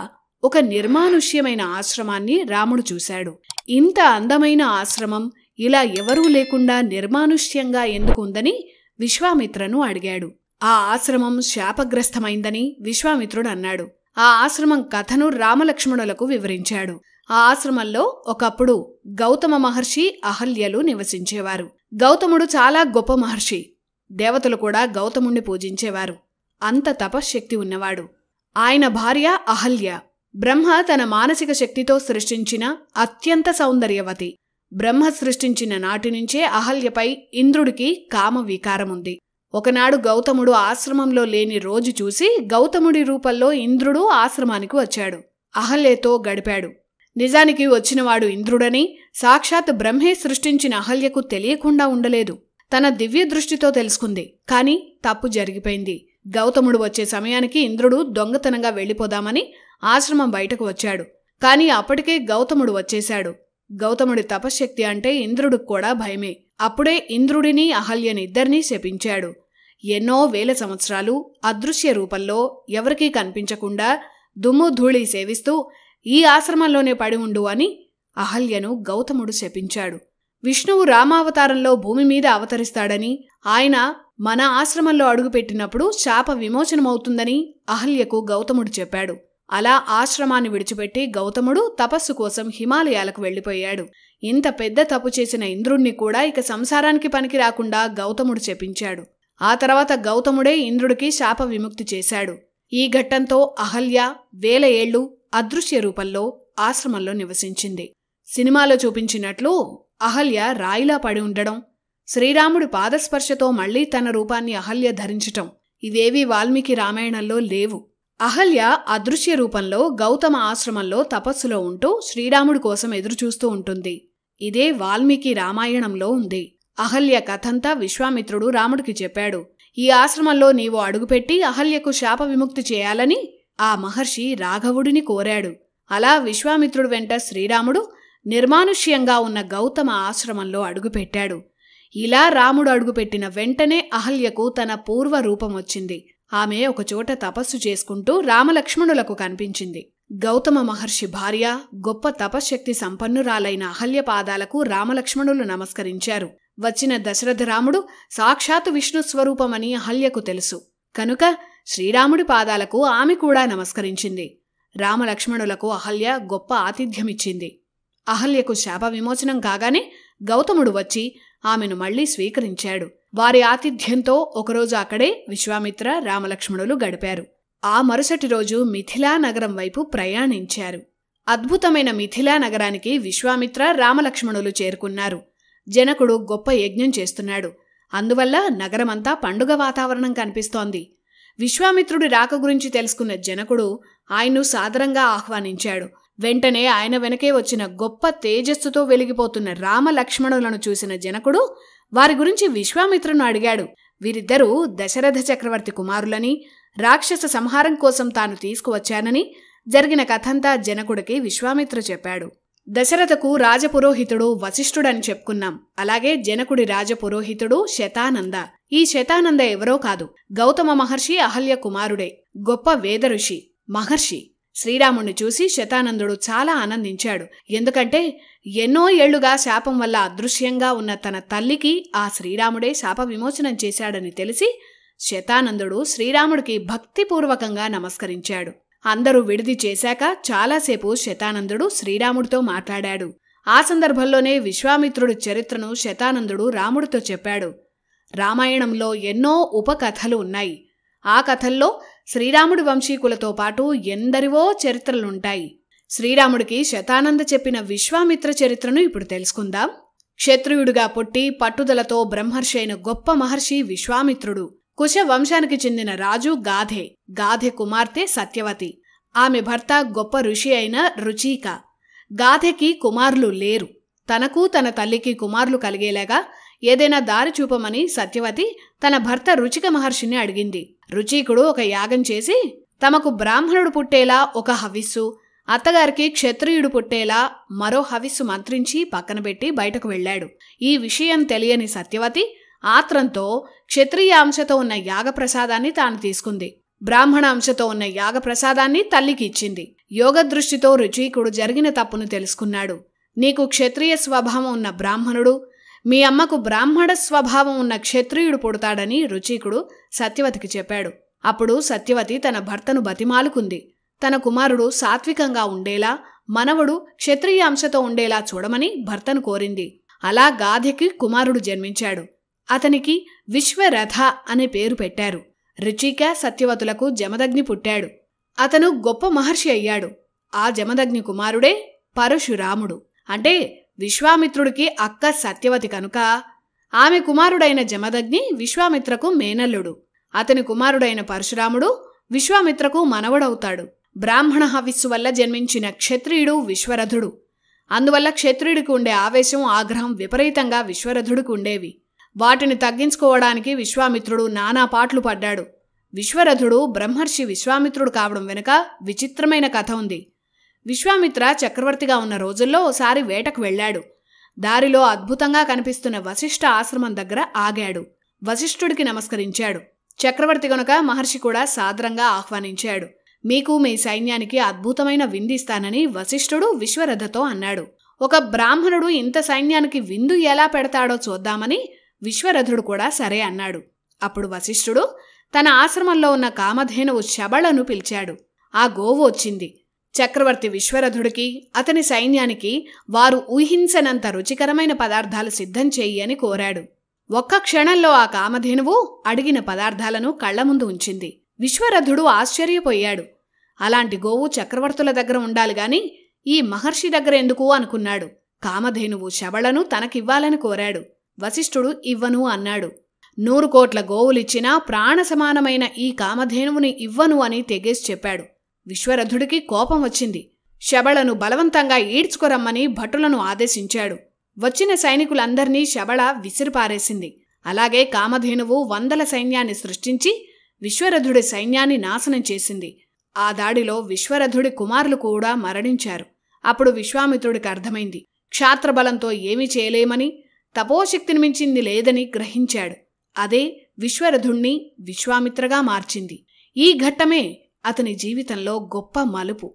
ఒక నిర్మానుష్యమైన ఆశ్రమాన్ని రాముడు చూశాడు. ఇంత అందమైన ఆశ్రమం ఇలా ఎవరూ లేకుండా నిర్మానుష్యంగా ఎందుకు ఉందని విశ్వామిత్రను అడిగాడు. ఆ ఆశ్రమం శాపగ్రస్తమైందని విశ్వామిత్రుడు అన్నాడు. ఆ ఆశ్రమం కథను రామలక్ష్మణులకు వివరించాడు. ఆ ఆశ్రమంలో ఒకప్పుడు గౌతమ మహర్షి, అహల్యలు నివసించేవారు. గౌతముడు చాలా గొప్ప మహర్షి. దేవతలు కూడా గౌతముణ్ణి పూజించేవారు. అంత తపశ్శక్తి ఉన్నవాడు. ఆయన భార్య అహల్య. బ్రహ్మ తన మానసిక శక్తితో సృష్టించిన అత్యంత సౌందర్యవతి. బ్రహ్మ సృష్టించిన నాటి నుంచే అహల్యపై ఇంద్రుడికి కామ వికారముంది. ఒకనాడు గౌతముడు ఆశ్రమంలో లేని రోజు చూసి గౌతముడి రూపంలో ఇంద్రుడు ఆశ్రమానికి వచ్చాడు. అహల్యతో గడిపాడు. నిజానికి వచ్చినవాడు ఇంద్రుడని సాక్షాత్ బ్రహ్మే సృష్టించిన అహల్యకు తెలియకుండా ఉండలేదు. తన దివ్య దృష్టితో తెలుసుకుంది. కాని తప్పు జరిగిపోయింది. గౌతముడు వచ్చే సమయానికి ఇంద్రుడు దొంగతనంగా వెళ్లిపోదామని ఆశ్రమం బయటకు వచ్చాడు. కాని అప్పటికే గౌతముడు వచ్చేశాడు. గౌతముడి తపశ్శక్తి అంటే ఇంద్రుడికి కూడా భయమే. అప్పుడే ఇంద్రుడిని, అహల్యనిద్దరినీ శపించాడు. ఎన్నో వేల సంవత్సరాలు అదృశ్య రూపంలో ఎవరికీ కనిపించకుండా దుమ్ము ధూళి సేవిస్తూ ఈ ఆశ్రమంలోనే పడి ఉండు అని అహల్యను గౌతముడు శపించాడు. విష్ణువు రామావతారంలో భూమి మీద అవతరిస్తాడని, ఆయన మన ఆశ్రమంలో అడుగుపెట్టినప్పుడు శాప విమోచనమవుతుందని అహల్యకు గౌతముడు చెప్పాడు. అలా ఆశ్రమాన్ని విడిచిపెట్టి గౌతముడు తపస్సు కోసం హిమాలయాలకు వెళ్లిపోయాడు. ఇంత పెద్ద తప్పు చేసిన ఇంద్రుణ్ణి కూడా ఇక సంసారానికి పనికి రాకుండా గౌతముడు శపించాడు. ఆ తర్వాత గౌతముడే ఇంద్రుడికి శాప విముక్తి చేశాడు. ఈ ఘట్టంతో అహల్య 1000 ఏళ్లు అదృశ్య రూపంలో ఆశ్రమంలో నివసించింది. సినిమాలో చూపించినట్లు అహల్య రాయిలా పడి ఉండడం, శ్రీరాముడి పాదస్పర్శతో మళ్లీ తన రూపాన్ని అహల్య ధరించటం ఇవేవీ వాల్మీకి రామాయణంలో లేవు. అహల్య అదృశ్య రూపంలో గౌతమ ఆశ్రమంలో తపస్సులో ఉంటూ శ్రీరాముడి కోసం ఎదురుచూస్తూ ఉంటుంది. ఇదే వాల్మీకి రామాయణంలో ఉంది. అహల్య కథంతా విశ్వామిత్రుడు రాముడికి చెప్పాడు. ఈ ఆశ్రమంలో నీవు అడుగుపెట్టి అహల్యకు శాప విముక్తి చేయాలని ఆ మహర్షి రాఘవుడిని కోరాడు. అలా విశ్వామిత్రుడు వెంట శ్రీరాముడు నిర్మానుష్యంగా ఉన్న గౌతమ ఆశ్రమంలో అడుగుపెట్టాడు. ఇలా రాముడు అడుగుపెట్టిన వెంటనే అహల్యకు తన పూర్వ రూపం వచ్చింది. ఆమె ఒకచోట తపస్సు చేసుకుంటూ రామలక్ష్మణులకు కనిపించింది. గౌతమ మహర్షి భార్య, గొప్ప తపశ్శక్తి సంపన్నురాలైన అహల్య పాదాలకు రామలక్ష్మణులు నమస్కరించారు. వచ్చిన దశరథరాముడు సాక్షాత్తు విష్ణు స్వరూపమని అహల్యకు తెలుసు. కనుక శ్రీరాముడి పాదాలకు ఆమె కూడా నమస్కరించింది. రామలక్ష్మణులకు అహల్య గొప్ప ఆతిథ్యమిచ్చింది. అహల్యకు శాప విమోచనం కాగానే గౌతముడు వచ్చి ఆమెను మళ్లీ స్వీకరించాడు. వారి ఆతిథ్యంతో ఒకరోజు అక్కడే విశ్వామిత్ర, రామలక్ష్మణులు గడిపారు. ఆ మరుసటి రోజు మిథిలా నగరం వైపు ప్రయాణించారు. అద్భుతమైన మిథిలా నగరానికి విశ్వామిత్ర రామలక్ష్మణులు చేరుకున్నారు. జనకుడు గొప్ప యజ్ఞం చేస్తున్నాడు. అందువల్ల నగరమంతా పండుగ వాతావరణం కనిపిస్తోంది. విశ్వామిత్రుడి రాక గురించి తెలుసుకున్న జనకుడు ఆయన్ను సాదరంగా ఆహ్వానించాడు. వెంటనే ఆయన వెనకే వచ్చిన గొప్ప తేజస్సుతో వెలిగిపోతున్న రామలక్ష్మణులను చూసిన జనకుడు వారి గురించి విశ్వామిత్రును అడిగాడు. వీరిద్దరూ దశరథ చక్రవర్తి కుమారులని, రాక్షస సంహారం కోసం తాను తీసుకువచ్చానని జరిగిన కథంతా జనకుడికి విశ్వామిత్ర చెప్పాడు. దశరథకు రాజపురోహితుడు వశిష్ఠుడని చెప్పుకున్నాం. అలాగే జనకుడి రాజపురోహితుడు శతానంద. ఈ శతానంద ఎవరో కాదు, గౌతమ మహర్షి అహల్య కుమారుడే, గొప్ప వేదఋషి మహర్షి. శ్రీరాముణ్ణి చూసి శతానందుడు చాలా ఆనందించాడు. ఎందుకంటే ఎన్నో ఏళ్లుగా శాపం వల్ల అదృశ్యంగా ఉన్న తన తల్లికి ఆ శ్రీరాముడే శాప విమోచనం చేశాడని తెలిసి శతానందుడు శ్రీరాముడికి భక్తిపూర్వకంగా నమస్కరించాడు. అందరూ విడిది చేశాక చాలాసేపు శతానందుడు శ్రీరాముడితో మాట్లాడాడు. ఆ సందర్భంలోనే విశ్వామిత్రుడి చరిత్రను శతానందుడు రాముడితో చెప్పాడు. రామాయణంలో ఎన్నో ఉపకథలు ఉన్నాయి. ఆ కథల్లో శ్రీరాముడి వంశీకులతో పాటు ఎందరివో చరిత్రలుంటాయి. శ్రీరాముడికి శతానంద చెప్పిన విశ్వామిత్ర చరిత్రను ఇప్పుడు తెలుసుకుందాం. క్షత్రియుడిగా పుట్టి పట్టుదలతో బ్రహ్మర్షి అయిన గొప్ప మహర్షి విశ్వామిత్రుడు. కుశ వంశానికి చెందిన రాజు గాధే. గాధె కుమార్తె సత్యవతి. ఆమె భర్త గొప్ప ఋషి అయిన రుచీక. గాధెకి కుమారులు లేరు. తనకు తన తల్లికి కుమారులు కలిగేలాగా ఏదైనా దారి చూపమని సత్యవతి తన భర్త రుచిక మహర్షిని అడిగింది. రుచీకుడు ఒక యాగం చేసి తమకు బ్రాహ్మణుడు పుట్టేలా ఒక హవిస్సు, అత్తగారికి క్షత్రియుడు పుట్టేలా మరో హవిస్సు మంత్రించి పక్కనబెట్టి బయటకు వెళ్లాడు. ఈ విషయం తెలియని సత్యవతి ఆత్రంతో క్షత్రియ అంశతో ఉన్న యాగప్రసాదాన్ని తాను తీసుకుంది. బ్రాహ్మణ అంశతో ఉన్న యాగప్రసాదాన్ని తల్లికి ఇచ్చింది. యోగదృష్టితో రుచీకుడు జరిగిన తప్పును తెలుసుకున్నాడు. నీకు క్షత్రియ స్వభావం ఉన్న బ్రాహ్మణుడు, మీ అమ్మకు బ్రాహ్మణ స్వభావం ఉన్న క్షత్రియుడు పుడతాడని రుచీకుడు సత్యవతికి చెప్పాడు. అప్పుడు సత్యవతి తన భర్తను బతిమాలుకుంది. తన కుమారుడు సాత్వికంగా ఉండేలా, మనవడు క్షత్రియ అంశతో ఉండేలా చూడమని భర్తను కోరింది. అలా గాధెకి కుమారుడు జన్మించాడు. అతనికి విశ్వరథ అనే పేరు పెట్టారు. రుచిక సత్యవతులకు జమదగ్ని పుట్టాడు. అతను గొప్ప మహర్షి అయ్యాడు. ఆ జమదగ్ని కుమారుడే పరశురాముడు. అంటే విశ్వామిత్రుడికి అక్క సత్యవతి కనుక ఆమె కుమారుడైన జమదగ్ని విశ్వామిత్రకు మేనల్లుడు. అతని కుమారుడైన పరశురాముడు విశ్వామిత్రకు మనవడవుతాడు. బ్రాహ్మణ హవిస్సు వల్ల జన్మించిన క్షత్రియుడు విశ్వరథుడు. అందువల్ల క్షత్రియుడికి ఉండే ఆవేశం, ఆగ్రహం విపరీతంగా విశ్వరథుడికి ఉండేవి. వాటిని తగ్గించుకోవడానికి విశ్వామిత్రుడు నానా పాట్లు పడ్డాడు. విశ్వరథుడు బ్రహ్మర్షి విశ్వామిత్రుడు కావడం వెనుక విచిత్రమైన కథ ఉంది. విశ్వామిత్ర చక్రవర్తిగా ఉన్న రోజుల్లో ఓసారి వేటకు వెళ్లాడు. దారిలో అద్భుతంగా కనిపిస్తున్న వశిష్ఠ ఆశ్రమం దగ్గర ఆగాడు. వశిష్ఠుడికి నమస్కరించాడు. చక్రవర్తి గనుక మహర్షి కూడా సాదరంగా ఆహ్వానించాడు. మీకు మీ సైన్యానికి అద్భుతమైన విందిస్తానని వశిష్ఠుడు విశ్వరథతో అన్నాడు. ఒక బ్రాహ్మణుడు ఇంత సైన్యానికి విందు ఎలా పెడతాడో చూద్దామని విశ్వరథుడు కూడా సరే అన్నాడు. అప్పుడు వశిష్ఠుడు తన ఆశ్రమంలో ఉన్న కామధేనువు శబళను పిలిచాడు. ఆ గోవు వచ్చింది. చక్రవర్తి విశ్వరథుడికి, అతని సైన్యానికి వారు ఊహించనంత రుచికరమైన పదార్థాలు సిద్ధం చెయ్యి అని కోరాడు. ఒక్క క్షణంలో ఆ కామధేనువు అడిగిన పదార్థాలను కళ్ల ముందు ఉంచింది. విశ్వరథుడు ఆశ్చర్యపోయాడు. అలాంటి గోవు చక్రవర్తుల దగ్గర ఉండాలిగాని ఈ మహర్షి దగ్గర ఎందుకు అనుకున్నాడు. కామధేనువు శబళను తనకివ్వాలని కోరాడు. వశిష్ఠుడు ఇవ్వను అన్నాడు. 100 కోట్ల గోవులిచ్చినా ప్రాణ సమానమైన ఈ కామధేనువుని ఇవ్వను అని తెగేసి చెప్పాడు. విశ్వరథుడికి కోపం వచ్చింది. శబళను బలవంతంగా ఈడ్చుకురమ్మని భటులను ఆదేశించాడు. వచ్చిన సైనికులందర్నీ శబళ విసిరిపారేసింది. అలాగే కామధేనువు 100 సైన్యాన్ని సృష్టించి విశ్వరథుడి సైన్యాన్ని నాశనం చేసింది. ఆ దాడిలో విశ్వరథుడి కుమారులు కూడా మరణించారు. అప్పుడు విశ్వామిత్రుడికి అర్థమైంది. క్షాత్రబలంతో ఏమీ చేయలేమని, తపోశక్తిని మించింది లేదని గ్రహించాడు. అదే విశ్వరథుణ్ణి విశ్వామిత్రగా మార్చింది. ఈ ఘట్టమే అతని జీవితంలో గొప్ప మలుపు.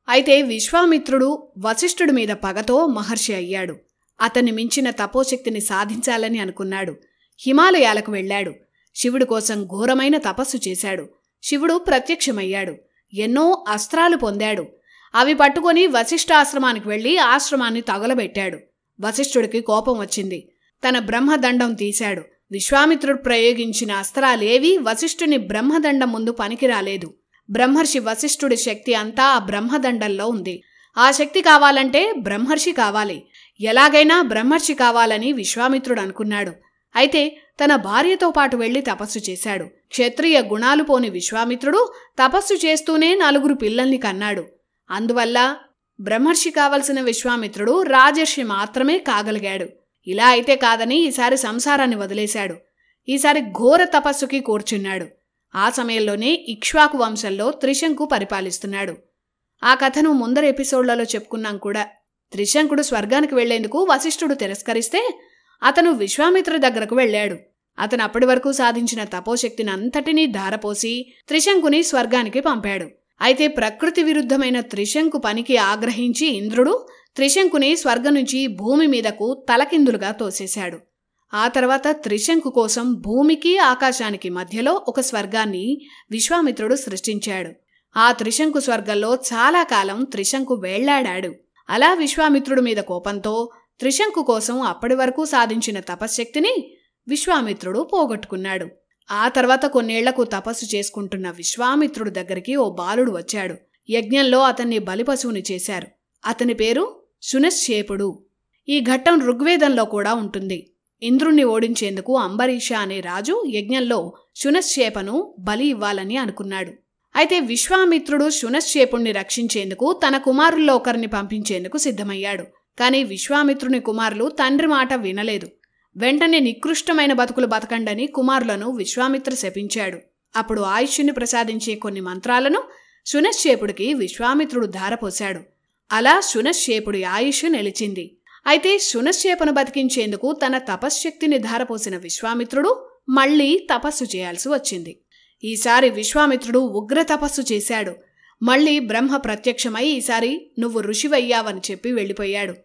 అయితే విశ్వామిత్రుడు వశిష్ఠుడి మీద పగతో మహర్షి అయ్యాడు. అతన్ని మించిన తపోశక్తిని సాధించాలని అనుకున్నాడు. హిమాలయాలకు వెళ్లాడు. శివుడి కోసం ఘోరమైన తపస్సు చేశాడు. శివుడు ప్రత్యక్షమయ్యాడు. ఎన్నో అస్త్రాలు పొందాడు. అవి పట్టుకొని వశిష్ఠాశ్రమానికి వెళ్లి ఆశ్రమాన్ని తగలబెట్టాడు. వశిష్ఠుడికి కోపం వచ్చింది. తన బ్రహ్మదండం తీశాడు. విశ్వామిత్రుడు ప్రయోగించిన అస్త్రాలేవీ వశిష్ఠుని బ్రహ్మదండం ముందు పనికిరాలేదు. బ్రహ్మర్షి వశిష్ఠుడి శక్తి అంతా ఆ బ్రహ్మదండంలో ఉంది. ఆ శక్తి కావాలంటే బ్రహ్మర్షి కావాలి. ఎలాగైనా బ్రహ్మర్షి కావాలని విశ్వామిత్రుడు అనుకున్నాడు. అయితే తన భార్యతో పాటు వెళ్లి తపస్సు చేశాడు. క్షత్రియ గుణాలు పోని విశ్వామిత్రుడు తపస్సు చేస్తూనే 4 పిల్లల్ని కన్నాడు. అందువల్ల బ్రహ్మర్షి కావలసిన విశ్వామిత్రుడు రాజర్షి మాత్రమే కాగలిగాడు. ఇలా అయితే కాదని ఈసారి సంసారాన్ని వదిలేశాడు. ఈసారి ఘోర తపస్సుకి కూర్చున్నాడు. ఆ సమయంలోనే ఇక్ష్వాకు వంశంలో త్రిశంకు పరిపాలిస్తున్నాడు. ఆ కథను ముందర ఎపిసోడ్లలో చెప్పుకున్నాం కూడా. త్రిశంకుడు స్వర్గానికి వెళ్లేందుకు వశిష్ఠుడు తిరస్కరిస్తే అతను విశ్వామిత్ర దగ్గరకు వెళ్ళాడు. అతను అప్పటి వరకు సాధించిన తపోశక్తిని అంతటినీ ధారపోసి త్రిశంకుని స్వర్గానికి పంపాడు. అయితే ప్రకృతి విరుద్ధమైన త్రిశంకు పనికి ఆగ్రహించి ఇంద్రుడు త్రిశంకుని స్వర్గం నుంచి భూమి మీదకు తలకిందులుగా తోసేశాడు. ఆ తర్వాత త్రిశంకు కోసం భూమికి ఆకాశానికి మధ్యలో ఒక స్వర్గాన్ని విశ్వామిత్రుడు సృష్టించాడు. ఆ త్రిశంకు స్వర్గంలో చాలా కాలం త్రిశంకు వేళ్లాడాడు. అలా విశ్వామిత్రుడి మీద కోపంతో త్రిశంకు కోసం అప్పటి వరకు సాధించిన తపశ్శక్తిని విశ్వామిత్రుడు పోగొట్టుకున్నాడు. ఆ తర్వాత కొన్నేళ్లకు తపస్సు చేసుకుంటున్న విశ్వామిత్రుడి దగ్గరికి ఓ బాలుడు వచ్చాడు. యజ్ఞంలో అతన్ని బలిపశువుని చేశారు. అతని పేరు శునశ్శేపుడు. ఈ ఘట్టం ఋగ్వేదంలో కూడా ఉంటుంది. ఇంద్రుణ్ణి ఓడించేందుకు అంబరీష అనే రాజు యజ్ఞంలో శునశ్శేపను బలి ఇవ్వాలని అనుకున్నాడు. అయితే విశ్వామిత్రుడు శునశ్శేపుణ్ణి రక్షించేందుకు తన కుమారుల్లో ఒకరిని పంపించేందుకు సిద్ధమయ్యాడు. కాని విశ్వామిత్రుని కుమారులు తండ్రి మాట వినలేదు. వెంటనే నికృష్టమైన బతుకులు బతకండని కుమారులను విశ్వామిత్ర శపించాడు. అప్పుడు ఆయుష్యుని ప్రసాదించే కొన్ని మంత్రాలను శునశ్శేపుడికి విశ్వామిత్రుడు ధారపోశాడు. అలా శునశ్శేపుడి ఆయుష్ నిలిచింది. అయితే శునశ్శేపను బతికించేందుకు తన తపశ్శక్తిని ధారపోసిన విశ్వామిత్రుడు మళ్లీ తపస్సు చేయాల్సి వచ్చింది. ఈసారి విశ్వామిత్రుడు ఉగ్ర తపస్సు చేశాడు. మళ్లీ బ్రహ్మ ప్రత్యక్షమై ఈసారి నువ్వు ఋషివయ్యావని చెప్పి వెళ్ళిపోయాడు.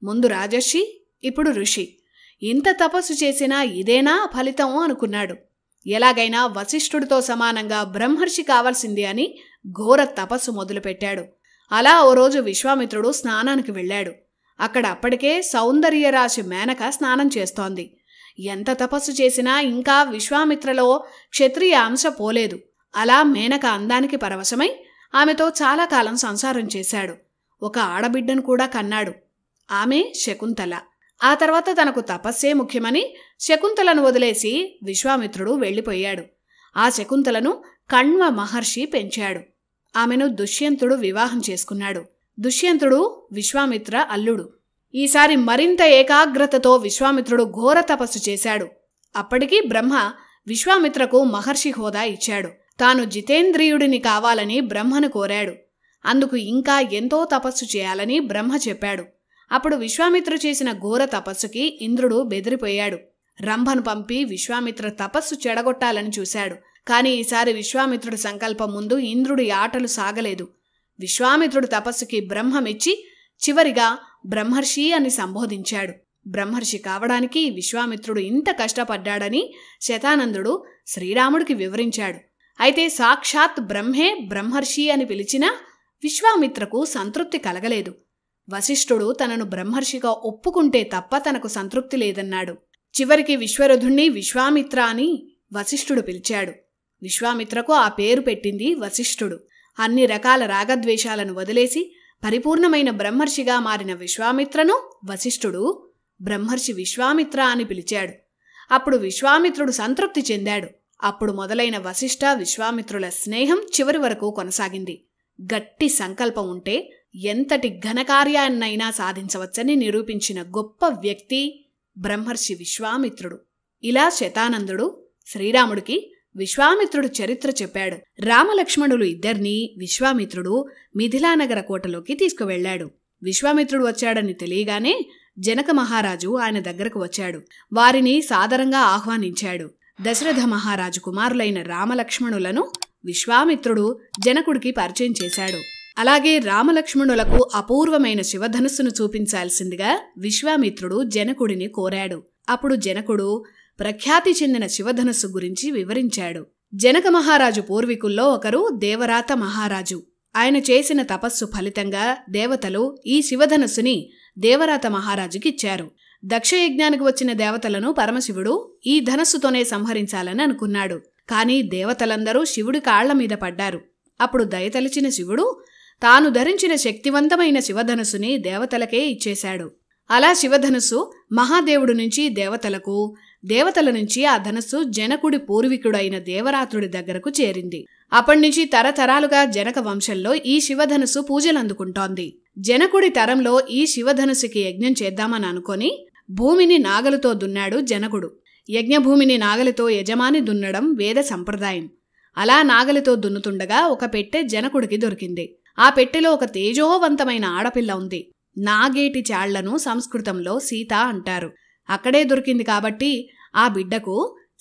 ముందు రాజర్షి, ఇప్పుడు ఋషి. ఇంత తపస్సు చేసినా ఇదేనా ఫలితం అనుకున్నాడు. ఎలాగైనా వశిష్ఠుడితో సమానంగా బ్రహ్మర్షి కావాల్సింది అని ఘోర తపస్సు మొదలుపెట్టాడు. అలా ఓ రోజు విశ్వామిత్రుడు స్నానానికి వెళ్ళాడు. అక్కడ అప్పటికే సౌందర్యరాశి మేనక స్నానం చేస్తోంది. ఎంత తపస్సు చేసినా ఇంకా విశ్వామిత్రలో క్షత్రియ అంశ పోలేదు. అలా మేనక అందానికి పరవశమై ఆమెతో చాలా కాలం సంసారం చేశాడు. ఒక ఆడబిడ్డను కూడా కన్నాడు. ఆమె శకుంతల. ఆ తర్వాత తనకు తపస్సే ముఖ్యమని శకుంతలను వదిలేసి విశ్వామిత్రుడు వెళ్ళిపోయాడు. ఆ శకుంతలను కణ్వ మహర్షి పెంచాడు. ఆమెను దుష్యంతుడు వివాహం చేసుకున్నాడు. దుష్యంతుడు విశ్వామిత్ర అల్లుడు. ఈసారి మరింత ఏకాగ్రతతో విశ్వామిత్రుడు ఘోర తపస్సు చేశాడు. అప్పటికీ బ్రహ్మ విశ్వామిత్రకు మహర్షి హోదా ఇచ్చాడు. తాను జితేంద్రియుడిని కావాలని బ్రహ్మను కోరాడు. అందుకు ఇంకా ఎంతో తపస్సు చేయాలని బ్రహ్మ చెప్పాడు. అప్పుడు విశ్వామిత్ర చేసిన ఘోర తపస్సుకి ఇంద్రుడు బెదిరిపోయాడు. రంభను పంపి విశ్వామిత్ర తపస్సు చెడగొట్టాలని చూశాడు. కాని ఈసారి విశ్వామిత్రుడి సంకల్పం ముందు ఇంద్రుడి ఆటలు సాగలేదు. విశ్వామిత్రుడి తపస్సుకి బ్రహ్మ మెచ్చి చివరిగా బ్రహ్మర్షి అని సంబోధించాడు. బ్రహ్మర్షి కావడానికి విశ్వామిత్రుడు ఇంత కష్టపడ్డాడని శతానందుడు శ్రీరాముడికి వివరించాడు. అయితే సాక్షాత్ బ్రహ్మే బ్రహ్మర్షి అని పిలిచినా విశ్వామిత్రకు సంతృప్తి కలగలేదు. వశిష్ఠుడు తనను బ్రహ్మర్షిగా ఒప్పుకుంటే తప్ప తనకు సంతృప్తి లేదన్నాడు. చివరికి విశ్వరథుణ్ణి విశ్వామిత్ర అని వశిష్ఠుడు పిలిచాడు. విశ్వామిత్రకు ఆ పేరు పెట్టింది వశిష్ఠుడు. అన్ని రకాల రాగద్వేషాలను వదిలేసి పరిపూర్ణమైన బ్రహ్మర్షిగా మారిన విశ్వామిత్రను వశిష్ఠుడు బ్రహ్మర్షి విశ్వామిత్ర అని పిలిచాడు. అప్పుడు విశ్వామిత్రుడు సంతృప్తి చెందాడు. అప్పుడు మొదలైన వశిష్ఠ విశ్వామిత్రుల స్నేహం చివరి వరకు కొనసాగింది. గట్టి సంకల్పం ఉంటే ఎంతటి ఘనకార్యాన్నైనా సాధించవచ్చని నిరూపించిన గొప్ప వ్యక్తి బ్రహ్మర్షి విశ్వామిత్రుడు. ఇలా శతానందుడు శ్రీరాముడికి విశ్వామిత్రుడు చరిత్ర చెప్పాడు. రామలక్ష్మణులు ఇద్దరినీ విశ్వామిత్రుడు మిథిలానగర కోటలోకి తీసుకువెళ్లాడు. విశ్వామిత్రుడు వచ్చాడని తెలియగానే జనక మహారాజు ఆయన దగ్గరకు వచ్చాడు. వారిని సాదరంగా ఆహ్వానించాడు. దశరథ మహారాజు కుమారులైన రామలక్ష్మణులను విశ్వామిత్రుడు జనకుడికి పరిచయం చేశాడు. అలాగే రామలక్ష్మణులకు అపూర్వమైన శివధనుస్సును చూపించాల్సిందిగా విశ్వామిత్రుడు జనకుడిని కోరాడు. అప్పుడు జనకుడు ప్రఖ్యాతి చెందిన శివధనుస్సు గురించి వివరించాడు. జనక మహారాజు పూర్వీకుల్లో ఒకరు దేవరాత మహారాజు. ఆయన చేసిన తపస్సు ఫలితంగా దేవతలు ఈ శివధనుస్సుని దేవరాత మహారాజుకిచ్చారు. దక్షయజ్ఞానికి వచ్చిన దేవతలను పరమశివుడు ఈ ధనస్సుతోనే సంహరించాలని అనుకున్నాడు. కాని దేవతలందరూ శివుడి కాళ్ల మీద పడ్డారు. అప్పుడు దయతలిచిన శివుడు తాను ధరించిన శక్తివంతమైన శివధనుస్సుని దేవతలకే ఇచ్చేశాడు. అలా శివధనుస్సు మహాదేవుడు నుంచి దేవతలకు, దేవతల నుంచి ఆ ధనస్సు జనకుడి పూర్వీకుడైన దేవరాత్రుడి దగ్గరకు చేరింది. అప్పటినుంచి తరతరాలుగా జనక వంశంలో ఈ శివధనుస్సు పూజలందుకుంటోంది. జనకుడి తరంలో ఈ శివధనుస్సుకి యజ్ఞం చేద్దామని అనుకొని భూమిని నాగలితో దున్నాడు జనకుడు. యజ్ఞభూమిని నాగలితో యజమాని దున్నడం వేద సంప్రదాయం. అలా నాగలితో దున్నుతుండగా ఒక పెట్టె జనకుడికి దొరికింది. ఆ పెట్టెలో ఒక తేజోవంతమైన ఆడపిల్ల ఉంది. నాగేటి చాళ్లను సంస్కృతంలో సీత అంటారు. అక్కడే దొరికింది కాబట్టి ఆ బిడ్డకు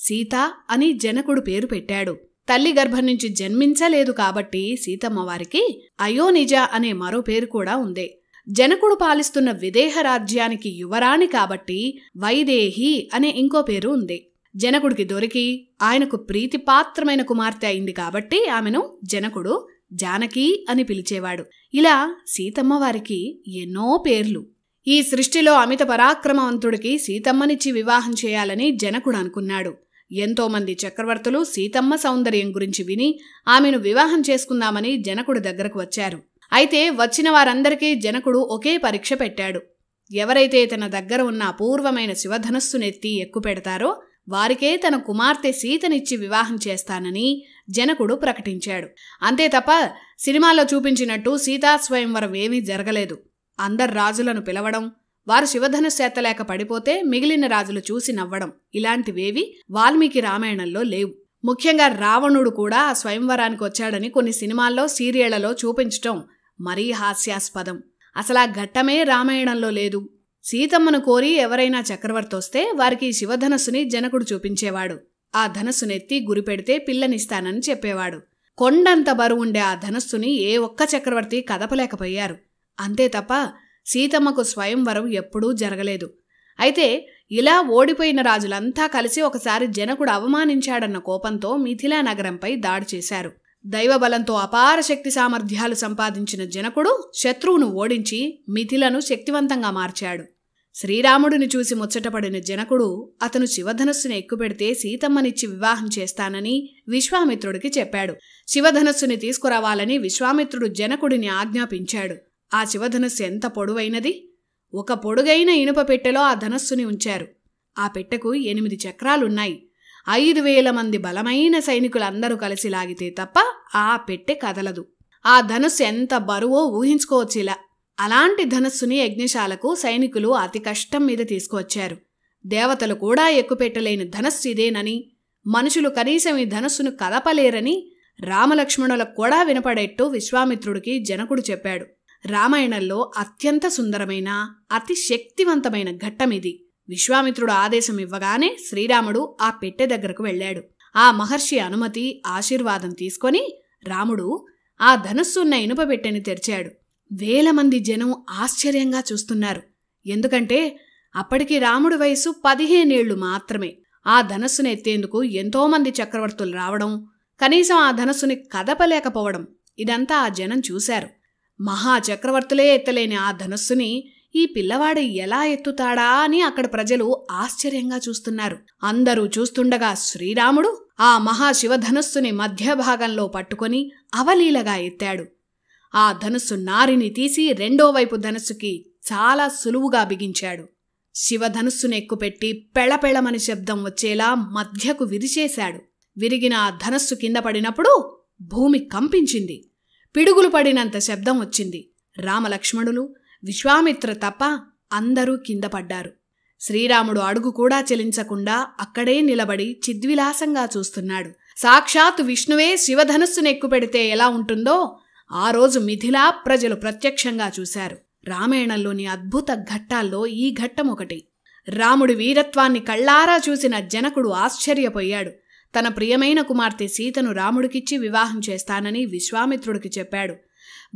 సీత అని జనకుడు పేరు పెట్టాడు. తల్లి గర్భం నుంచి జన్మించలేదు కాబట్టి సీతమ్మ వారికి అయోనిజ అనే మరో పేరు కూడా ఉంది. జనకుడు పాలిస్తున్న విదేహ రాజ్యానికి యువరాణి కాబట్టి వైదేహి అనే ఇంకో పేరు ఉంది. జనకుడికి దొరికి ఆయనకు ప్రీతిపాత్రమైన కుమార్తె అయింది కాబట్టి ఆమెను జనకుడు జానకి అని పిలిచేవాడు. ఇలా సీతమ్మ వారికి ఎన్నో పేర్లు. ఈ సృష్టిలో అమిత పరాక్రమవంతుడికి సీతమ్మనిచ్చి వివాహం చేయాలని జనకుడు అనుకున్నాడు. ఎంతోమంది చక్రవర్తులు సీతమ్మ సౌందర్యం గురించి విని ఆమెను వివాహం చేసుకుందామని జనకుడి దగ్గరకు వచ్చారు. అయితే వచ్చిన వారందరికీ జనకుడు ఒకే పరీక్ష పెట్టాడు. ఎవరైతే తన దగ్గర ఉన్న అపూర్వమైన శివధనస్సునెత్తి ఎక్కుపెడతారో వారికే తన కుమార్తె సీతనిచ్చి వివాహం చేస్తానని జనకుడు ప్రకటించాడు. అంతే తప్ప సినిమాల్లో చూపించినట్టు సీతాస్వయంవరం ఏమీ జరగలేదు. అందరు రాజులను పిలవడం, వారు శివధనుస్సు ఎత్తలేక పడిపోతే మిగిలిన రాజులు చూసి నవ్వడం ఇలాంటివేవి వాల్మీకి రామాయణంలో లేవు. ముఖ్యంగా రావణుడు కూడా ఆ స్వయంవరానికి వచ్చాడని కొన్ని సినిమాల్లో, సీరియళ్లలో చూపించటం మరీ హాస్యాస్పదం. అసలా ఘట్టమే రామాయణంలో లేదు. సీతమ్మను కోరి ఎవరైనా చక్రవర్తి వస్తే వారికి శివధనస్సుని జనకుడు చూపించేవాడు. ఆ ధనస్సునెత్తి గురిపెడితే పిల్లనిస్తానని చెప్పేవాడు. కొండంత బరువుండే ఆ ధనస్సుని ఏ ఒక్క చక్రవర్తి కదపలేకపోయారు. అంతే తప్ప సీతమ్మకు స్వయంవరం ఎప్పుడూ జరగలేదు. అయితే ఇలా ఓడిపోయిన రాజులంతా కలిసి ఒకసారి జనకుడు అవమానించాడన్న కోపంతో మిథిలా నగరంపై దాడి చేశారు. దైవబలంతో అపార శక్తి సామర్థ్యాలు సంపాదించిన జనకుడు శత్రువును ఓడించి మిథిలను శక్తివంతంగా మార్చాడు. శ్రీరాముడిని చూసి ముచ్చటపడిన జనకుడు అతను శివధనస్సుని ఎక్కుపెడితే సీతమ్మనిచ్చి వివాహం చేస్తానని విశ్వామిత్రుడికి చెప్పాడు. శివధనస్సుని తీసుకురావాలని విశ్వామిత్రుడు జనకుడిని ఆజ్ఞాపించాడు. ఆ శివధనస్సు ఎంత పొడవైనది! ఒక పొడుగైన ఇనుప పెట్టెలో ఆ ధనస్సుని ఉంచారు. ఆ పెట్టెకు 8 చక్రాలున్నాయి. 5,000 మంది బలమైన సైనికులందరూ కలిసి లాగితే తప్ప ఆ పెట్టె కదలదు. ఆ ధనుస్సు ఎంత బరువో ఊహించుకోవచ్చిలా. అలాంటి ధనస్సుని యజ్ఞశాలకు సైనికులు అతి కష్టం మీద తీసుకువచ్చారు. దేవతలు కూడా ఎక్కుపెట్టలేని ధనస్సు ఇదేనని, మనుషులు కనీసం ఈ ధనస్సును కదపలేరని రామలక్ష్మణులకు కూడా వినపడేట్టు విశ్వామిత్రుడికి జనకుడు చెప్పాడు. రామాయణంలో అత్యంత సుందరమైన, అతి శక్తివంతమైన ఘట్టమిది. విశ్వామిత్రుడు ఆదేశం ఇవ్వగానే శ్రీరాముడు ఆ పెట్టె దగ్గరకు వెళ్ళాడు. ఆ మహర్షి అనుమతి, ఆశీర్వాదం తీసుకొని రాముడు ఆ ధనుస్సున్న ఇనుప పెట్టెని తెరిచాడు. 1000 మంది జనం ఆశ్చర్యంగా చూస్తున్నారు. ఎందుకంటే అప్పటికి రాముడి వయసు 15 ఏళ్లు మాత్రమే. ఆ ధనస్సును ఎత్తేందుకు ఎంతోమంది చక్రవర్తులు రావడం, కనీసం ఆ ధనస్సుని కదపలేకపోవడం ఇదంతా ఆ జనం చూశారు. మహాచక్రవర్తులే ఎత్తలేని ఆ ధనస్సుని ఈ పిల్లవాడు ఎలా ఎత్తుతాడా అని అక్కడ ప్రజలు ఆశ్చర్యంగా చూస్తున్నారు. అందరూ చూస్తుండగా శ్రీరాముడు ఆ మహాశివధనుస్సుని మధ్యభాగంలో పట్టుకొని అవలీలగా ఎత్తాడు. ఆ ధనుస్సు నారిని తీసి రెండో వైపు ధనుస్సుకి చాలా సులువుగా బిగించాడు. శివధనుస్సును ఎక్కుపెట్టి పెళపెళమని శబ్దం వచ్చేలా మధ్యకు విరిచేశాడు. విరిగిన ఆ ధనస్సు కింద పడినప్పుడు భూమి కంపించింది. పిడుగులు పడినంత శబ్దం వచ్చింది. రామలక్ష్మణులు, విశ్వామిత్ర తప్ప అందరూ కింద పడ్డారు. శ్రీరాముడు అడుగు కూడా చెలించకుండా అక్కడే నిలబడి చిద్విలాసంగా చూస్తున్నాడు. సాక్షాత్ విష్ణువే శివధనుస్సును ఎక్కుపెడితే ఎలా ఉంటుందో ఆ రోజు మిథిలా ప్రజలు ప్రత్యక్షంగా చూశారు. రామాయణంలోని అద్భుత ఘట్టాల్లో ఈ ఘట్టం ఒకటి. రాముడి వీరత్వాన్ని కళ్ళారా చూసిన జనకుడు ఆశ్చర్యపోయాడు. తన ప్రియమైన కుమార్తె సీతను రాముడికిచ్చి వివాహం చేస్తానని విశ్వామిత్రుడికి చెప్పాడు.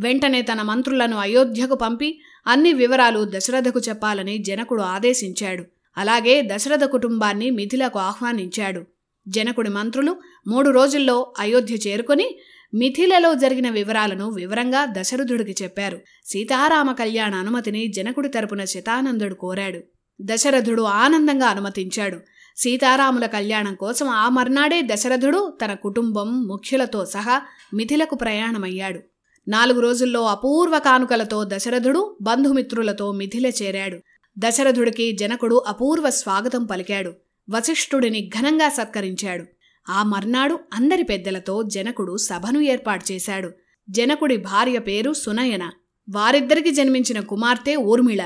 వెంటనే తన మంత్రులను అయోధ్యకు పంపి అన్ని వివరాలు దశరథకు చెప్పాలని జనకుడు ఆదేశించాడు. అలాగే దశరథ కుటుంబాన్ని మిథిలకు ఆహ్వానించాడు. జనకుడి మంత్రులు 3 రోజుల్లో అయోధ్య చేరుకొని మిథిలలో జరిగిన వివరాలను వివరంగా దశరథుడికి చెప్పారు. సీతారామ కళ్యాణ అనుమతిని జనకుడి తరపున శతానందుడు కోరాడు. దశరథుడు ఆనందంగా అనుమతించాడు. సీతారాముల కళ్యాణం కోసం ఆ మర్నాడే దశరథుడు తన కుటుంబం, ముఖ్యులతో సహా మిథిలకు ప్రయాణమయ్యాడు. 4 రోజుల్లో అపూర్వ కానుకలతో దశరథుడు బంధుమిత్రులతో మిథిల చేరాడు. దశరథుడికి జనకుడు అపూర్వ స్వాగతం పలికాడు. వశిష్ఠుడిని ఘనంగా సత్కరించాడు. ఆ మర్నాడు అందరి పెద్దలతో జనకుడు సభను ఏర్పాటు చేశాడు. జనకుడి భార్య పేరు సునయన. వారిద్దరికి జన్మించిన కుమార్తె ఊర్మిళ.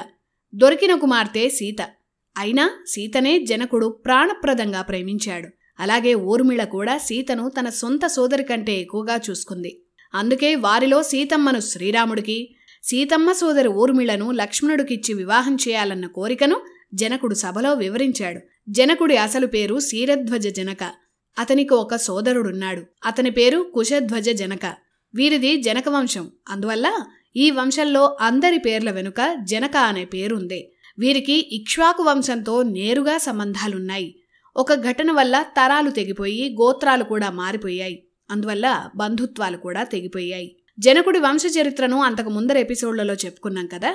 దొరికిన కుమార్తె సీత. అయినా సీతనే జనకుడు ప్రాణప్రదంగా ప్రేమించాడు. అలాగే ఊర్మిళ కూడా సీతను తన సొంత సోదరి కంటే ఎక్కువగా చూసుకుంది. అందుకే వారిలో సీతమ్మను శ్రీరాముడికి, సీతమ్మ సోదరి ఊర్మిళను లక్ష్మణుడికిచ్చి వివాహం చేయాలన్న కోరికను జనకుడు సభలో వివరించాడు. జనకుడి అసలు పేరు శీరధ్వజ జనక. అతనికి ఒక సోదరుడున్నాడు. అతని పేరు కుశధ్వజ జనక. వీరిది జనక వంశం. అందువల్ల ఈ వంశంలో అందరి పేర్ల వెనుక జనక అనే పేరుంది. వీరికి ఇక్ష్వాకు వంశంతో నేరుగా సంబంధాలున్నాయి. ఒక ఘటన వల్ల తరాలు తెగిపోయి గోత్రాలు కూడా మారిపోయాయి. అందువల్ల బంధుత్వాలు కూడా తెగిపోయాయి. జనకుడి వంశ చరిత్రను అంతకు ముందర ఎపిసోడ్లలో చెప్పుకున్నాం కదా.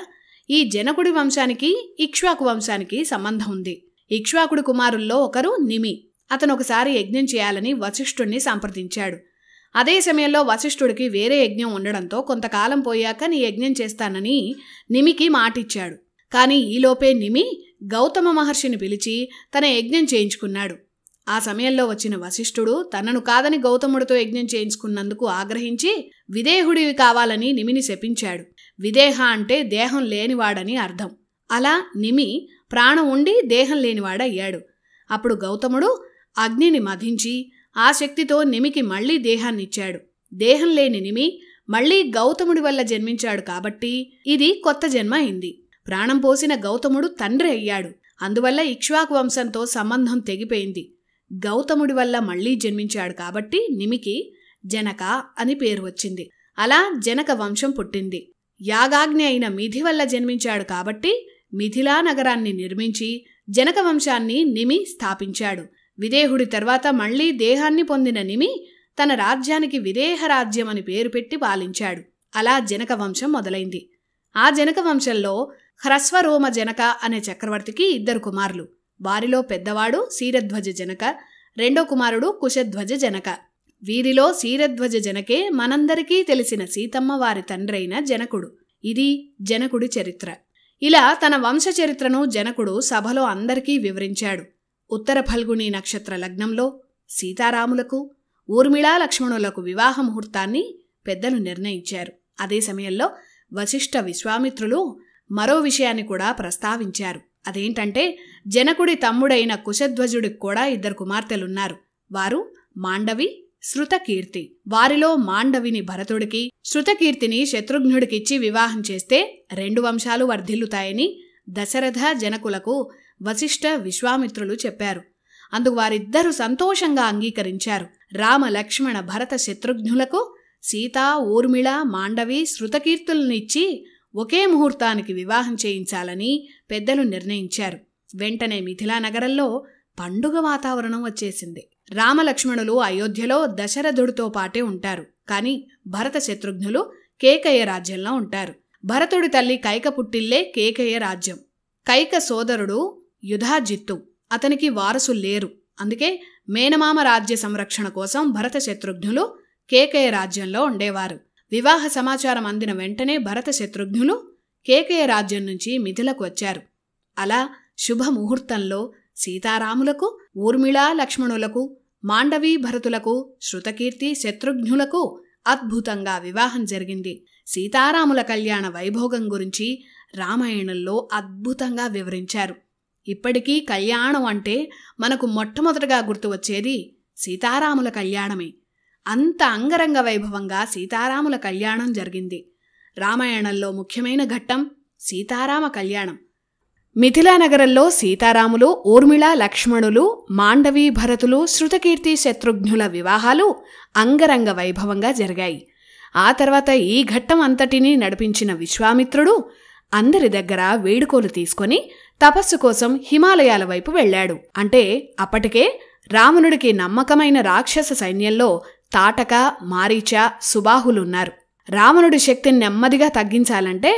ఈ జనకుడి వంశానికి ఇక్ష్వాకు వంశానికి సంబంధం ఉంది. ఇక్ష్వాకుడి కుమారుల్లో ఒకరు నిమి. అతను ఒకసారి యజ్ఞం చేయాలని వశిష్ఠుడిని సంప్రదించాడు. అదే సమయంలో వశిష్ఠుడికి వేరే యజ్ఞం ఉండడంతో కొంతకాలం పోయాక నీ యజ్ఞం చేస్తానని నిమికి మాటిచ్చాడు. కానీ ఈలోపే నిమి గౌతమ మహర్షిని పిలిచి తన యజ్ఞం చేయించుకున్నాడు. ఆ సమయంలో వచ్చిన వశిష్ఠుడు తనను కాదని గౌతముడితో యజ్ఞం చేయించుకున్నందుకు ఆగ్రహించి విదేహుడివి కావాలని నిమిని శపించాడు. విదేహ అంటే దేహం లేనివాడని అర్థం. అలా నిమి ప్రాణం ఉండి దేహం లేనివాడయ్యాడు. అప్పుడు గౌతముడు అగ్నిని మధించి ఆ శక్తితో నిమికి మళ్లీ దేహాన్నిచ్చాడు. దేహం లేని నిమి మళ్లీ గౌతముడి వల్ల జన్మించాడు కాబట్టి ఇది కొత్త జన్మ అయింది. ప్రాణం పోసిన గౌతముడు తండ్రి అయ్యాడు. అందువల్ల ఇక్ష్వాకు వంశంతో సంబంధం తెగిపోయింది. గౌతముడి వల్ల మళ్లీ జన్మించాడు కాబట్టి నిమికి జనక అని పేరు వచ్చింది. అలా జనక వంశం పుట్టింది. యాగాగ్ని అయిన మిథి వల్ల జన్మించాడు కాబట్టి మిథిలా నగరాన్ని నిర్మించి జనక వంశాన్ని నిమి స్థాపించాడు. విదేహుడి తర్వాత మళ్లీ దేహాన్ని పొందిన నిమి తన రాజ్యానికి విదేహ రాజ్యం అని పేరు పెట్టి పాలించాడు. అలా జనక వంశం మొదలైంది. ఆ జనక వంశంలో హ్రస్వరోమ జనక అనే చక్రవర్తికి 2 కుమారులు. వారిలో పెద్దవాడు శీరధ్వజ జనక, రెండో కుమారుడు కుశధ్వజ జనక. వీరిలో శీరధ్వజ జనకే మనందరికీ తెలిసిన సీతమ్మ వారి తండ్రైన జనకుడు. ఇది జనకుడి చరిత్ర. ఇలా తన వంశ చరిత్రను జనకుడు సభలో అందరికీ వివరించాడు. ఉత్తర ఫల్గుని నక్షత్ర లగ్నంలో సీతారాములకు, ఊర్మిళా లక్ష్మణులకు వివాహ ముహూర్తాన్ని పెద్దలు నిర్ణయించారు. అదే సమయంలో వశిష్ఠ విశ్వామిత్రులు మరో విషయాన్ని కూడా ప్రస్తావించారు. అదేంటంటే జనకుడి తమ్ముడైన కుశధ్వజుడికి కూడా 2 కుమార్తెలున్నారు. వారు మాండవి, శృతకీర్తి. వారిలో మాండవిని భరతుడికి, శృతకీర్తిని శత్రుఘ్నుడికిచ్చి వివాహం చేస్తే 2 వంశాలు వర్ధిల్లుతాయని దశరథ జనకులకు వశిష్ఠ విశ్వామిత్రులు చెప్పారు. అందుకు వారిద్దరూ సంతోషంగా అంగీకరించారు. రామ లక్ష్మణ భరత శత్రుఘ్నులకు సీతా, ఊర్మిళ, మాండవి, శృతకీర్తులనిచ్చి ఒకే ముహూర్తానికి వివాహం చేయించాలని పెద్దలు నిర్ణయించారు. వెంటనే మిథిలా నగరంలో పండుగ వాతావరణం వచ్చేసింది. రామలక్ష్మణులు అయోధ్యలో దశరథుడితో పాటే ఉంటారు. కాని భరత శత్రుఘ్నులు కేకయ్య రాజ్యంలో ఉంటారు. భరతుడి తల్లి కైక పుట్టిల్లే కేకయ్య రాజ్యం. కైక సోదరుడు యుధాజిత్తు. అతనికి వారసులు లేరు. అందుకే మేనమామ రాజ్య సంరక్షణ కోసం భరత శత్రుఘ్నులు కేకయ్య రాజ్యంలో ఉండేవారు. వివాహ సమాచారం అందిన వెంటనే భరత శత్రుఘ్నులు కేకయ్య రాజ్యం నుంచి మిథిలకు వచ్చారు. అలా శుభముహూర్తంలో సీతారాములకు, ఊర్మిళా లక్ష్మణులకు, మాండవీ భరతులకు, శృతకీర్తి శత్రుఘ్నులకు అద్భుతంగా వివాహం జరిగింది. సీతారాముల కళ్యాణ వైభోగం గురించి రామాయణంలో అద్భుతంగా వివరించారు. ఇప్పటికీ కళ్యాణం అంటే మనకు మొట్టమొదటగా గుర్తు వచ్చేది సీతారాముల కళ్యాణమే. అంత అంగరంగ వైభవంగా సీతారాముల కళ్యాణం జరిగింది. రామాయణంలో ముఖ్యమైన ఘట్టం సీతారామ కళ్యాణం. మిథిలా నగరంలో సీతారాములు, ఊర్మిళ లక్ష్మణులు, మాండవీ భరతులు, శృతకీర్తి శత్రుఘ్నుల వివాహాలు అంగరంగ వైభవంగా జరిగాయి. ఆ తర్వాత ఈ ఘట్టం అంతటినీ నడిపించిన విశ్వామిత్రుడు అందరి దగ్గర వేడుకోలు తీసుకొని తపస్సు కోసం హిమాలయాల వైపు వెళ్లాడు. అంటే అప్పటికే రావణుడికి నమ్మకమైన రాక్షస సైన్యంలో తాటక, మారీచ, సుబాహులున్నారు. రావణుడి శక్తిని నెమ్మదిగా తగ్గించాలంటే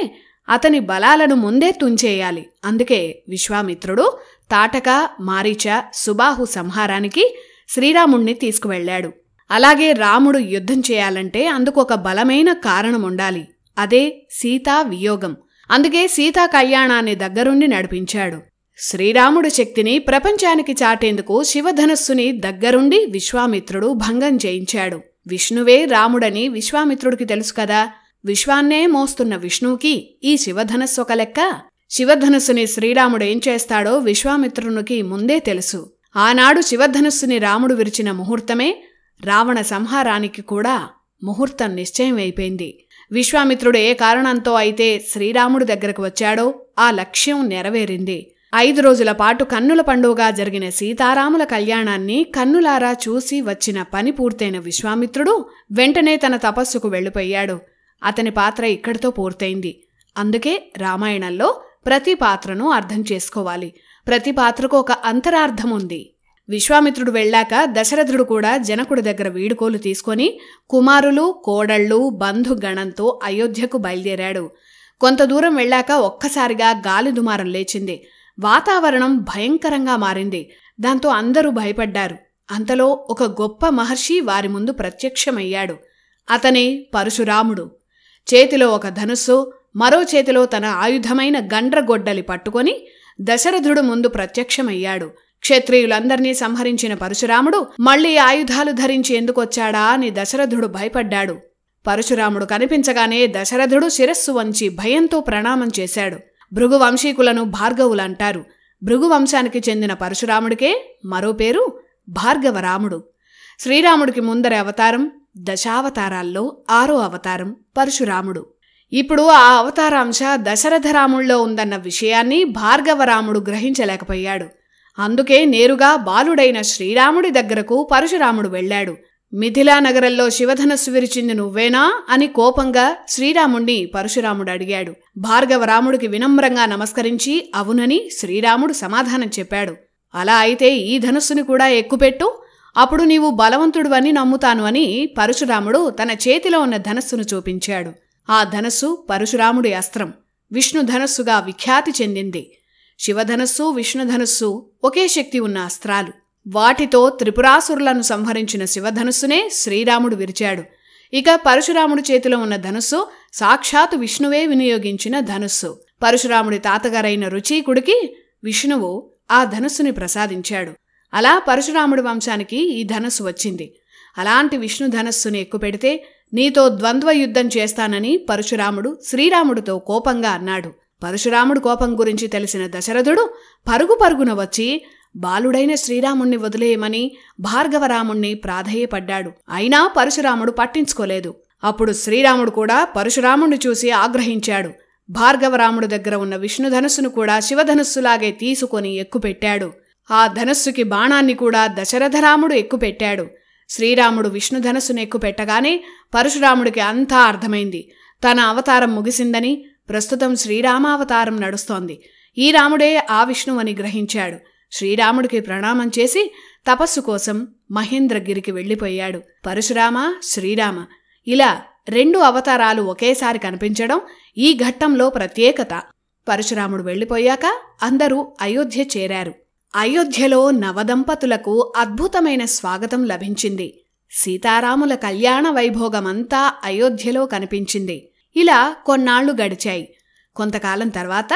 అతని బలాలను ముందే తుంచేయాలి. అందుకే విశ్వామిత్రుడు తాటక, మారీచ, సుబాహు సంహారానికి శ్రీరాముణ్ణి తీసుకువెళ్లాడు. అలాగే రాముడు యుద్ధం చేయాలంటే అందుకు ఒక బలమైన కారణం ఉండాలి. అదే సీతా వియోగం. అందుకే సీతా కళ్యాణాన్ని దగ్గరుండి నడిపించాడు. శ్రీరాముడి శక్తిని ప్రపంచానికి చాటేందుకు శివధనస్సుని దగ్గరుండి విశ్వామిత్రుడు భంగం చేయించాడు. విష్ణువే రాముడని విశ్వామిత్రుడికి తెలుసు కదా. విశ్వాన్నే మోస్తున్న విష్ణువుకి ఈ శివధనస్సు ఒక లెక్క. శివధనస్సుని శ్రీరాముడు ఏం చేస్తాడో విశ్వామిత్రునికి ముందే తెలుసు. ఆనాడు శివధనస్సుని రాముడు విరిచిన ముహూర్తమే రావణ సంహారానికి కూడా ముహూర్తం నిశ్చయమైపోయింది. విశ్వామిత్రుడు ఏ కారణంతో అయితే శ్రీరాముడి దగ్గరకు వచ్చాడో ఆ లక్ష్యం నెరవేరింది. 5 రోజుల పాటు కన్నుల పండుగగా జరిగిన సీతారాముల కళ్యాణాన్ని కన్నులారా చూసి వచ్చిన పని పూర్తయిన విశ్వామిత్రుడు వెంటనే తన తపస్సుకు వెళ్ళిపోయాడు. అతని పాత్ర ఇక్కడితో పూర్తయింది. అందుకే రామాయణంలో ప్రతి పాత్రను అర్థం చేసుకోవాలి. ప్రతి పాత్రకు ఒక అంతరార్థం ఉంది. విశ్వామిత్రుడు వెళ్ళాక దశరథుడు కూడా జనకుడి దగ్గర వీడుకోలు తీసుకొని కుమారులు, కోడళ్ళు, బంధుగణంతో అయోధ్యకు బయలుదేరాడు. కొంత దూరం వెళ్ళాక ఒక్కసారిగా గాలి దుమారం లేచింది. వాతావరణం భయంకరంగా మారింది. దాంతో అందరూ భయపడ్డారు. అంతలో ఒక గొప్ప మహర్షి వారి ముందు ప్రత్యక్షమయ్యాడు. అతనే పరశురాముడు. చేతిలో ఒక ధనుస్సు, మరో చేతిలో తన ఆయుధమైన గండ్రగొడ్డలి పట్టుకొని దశరథుడు ముందు ప్రత్యక్షమయ్యాడు. క్షత్రియులందర్నీ సంహరించిన పరశురాముడు మళ్లీ ఆయుధాలు ధరించి ఎందుకొచ్చాడా అని దశరథుడు భయపడ్డాడు. పరశురాముడు కనిపించగానే దశరథుడు శిరస్సు వంచి భయంతో ప్రణామం చేశాడు. భృగువంశీకులను భార్గవులంటారు. భృగువంశానికి చెందిన పరశురాముడికే మరో పేరు భార్గవరాముడు. శ్రీరాముడికి ముందరి అవతారం దశావతారాల్లో 6వ అవతారం పరశురాముడు. ఇప్పుడు ఆ అవతారాంశ దశరథరాముల్లో ఉందన్న విషయాన్ని భార్గవరాముడు గ్రహించలేకపోయాడు. అందుకే నేరుగా బాలుడైన శ్రీరాముడి దగ్గరకు పరశురాముడు వెళ్ళాడు. మిథిలా నగరంలో శివధనస్సు విరిచింది నువ్వేనా అని కోపంగా శ్రీరాముణ్ణి పరశురాముడు అడిగాడు. భార్గవరాముడికి వినమ్రంగా నమస్కరించి అవునని శ్రీరాముడు సమాధానం చెప్పాడు. అలా అయితే ఈ ధనుస్సుని కూడా ఎక్కుపెట్టు, అప్పుడు నీవు బలవంతుడువని నమ్ముతాను అని పరశురాముడు తన చేతిలో ఉన్న ధనస్సును చూపించాడు. ఆ ధనస్సు పరశురాముడి అస్త్రం. విష్ణు ధనస్సుగా విఖ్యాతి చెందింది. శివధనస్సు, విష్ణుధనస్సు ఒకే శక్తి ఉన్న అస్త్రాలు. వాటితో త్రిపురాసురులను సంహరించిన శివధనుస్సునే శ్రీరాముడు విరిచాడు. ఇక పరశురాముడి చేతిలో ఉన్న ధనుస్సు సాక్షాత్ విష్ణువే వినియోగించిన ధనుస్సు. పరశురాముడి తాతగారైన రుచీకుడికి విష్ణువు ఆ ధనుస్సుని ప్రసాదించాడు. అలా పరశురాముడి వంశానికి ఈ ధనుస్సు వచ్చింది. అలాంటి విష్ణు ధనస్సుని ఎక్కుపెడితే నీతో ద్వంద్వ యుద్ధం చేస్తానని పరశురాముడు శ్రీరాముడితో కోపంగా అన్నాడు. పరశురాముడు కోపం గురించి తెలిసిన దశరథుడు పరుగున వచ్చి బాలుడైన శ్రీరాముణ్ణి వదిలేయమని భార్గవరాముణ్ణి ప్రాధేయపడ్డాడు. అయినా పరశురాముడు పట్టించుకోలేదు. అప్పుడు శ్రీరాముడు కూడా పరశురాముణ్ణి చూసి ఆగ్రహించాడు. భార్గవరాముడి దగ్గర ఉన్న విష్ణుధనుస్సును కూడా శివధనుస్సులాగే తీసుకొని ఎక్కుపెట్టాడు. ఆ ధనుస్సుకి బాణాన్ని కూడా దశరథరాముడు ఎక్కుపెట్టాడు. శ్రీరాముడు విష్ణుధనుస్సును ఎక్కుపెట్టగానే పరశురాముడికి అంతా అర్థమైంది. తన అవతారం ముగిసిందని, ప్రస్తుతం శ్రీరామావతారం నడుస్తోంది. ఈ రాముడే ఆ విష్ణువని గ్రహించాడు. శ్రీరాముడికి ప్రణామం చేసి తపస్సు కోసం మహేంద్రగిరికి వెళ్ళిపోయాడు. పరశురామ, శ్రీరామ ఇలా 2 అవతారాలు ఒకేసారి కనిపించడం ఈ ఘట్టంలో ప్రత్యేకత. పరశురాముడు వెళ్ళిపోయాక అందరూ అయోధ్య చేరారు. అయోధ్యలో నవదంపతులకు అద్భుతమైన స్వాగతం లభించింది. సీతారాముల కళ్యాణ వైభోగమంతా అయోధ్యలో కనిపించింది. ఇలా కొన్నాళ్లు గడిచాయి. కొంతకాలం తర్వాత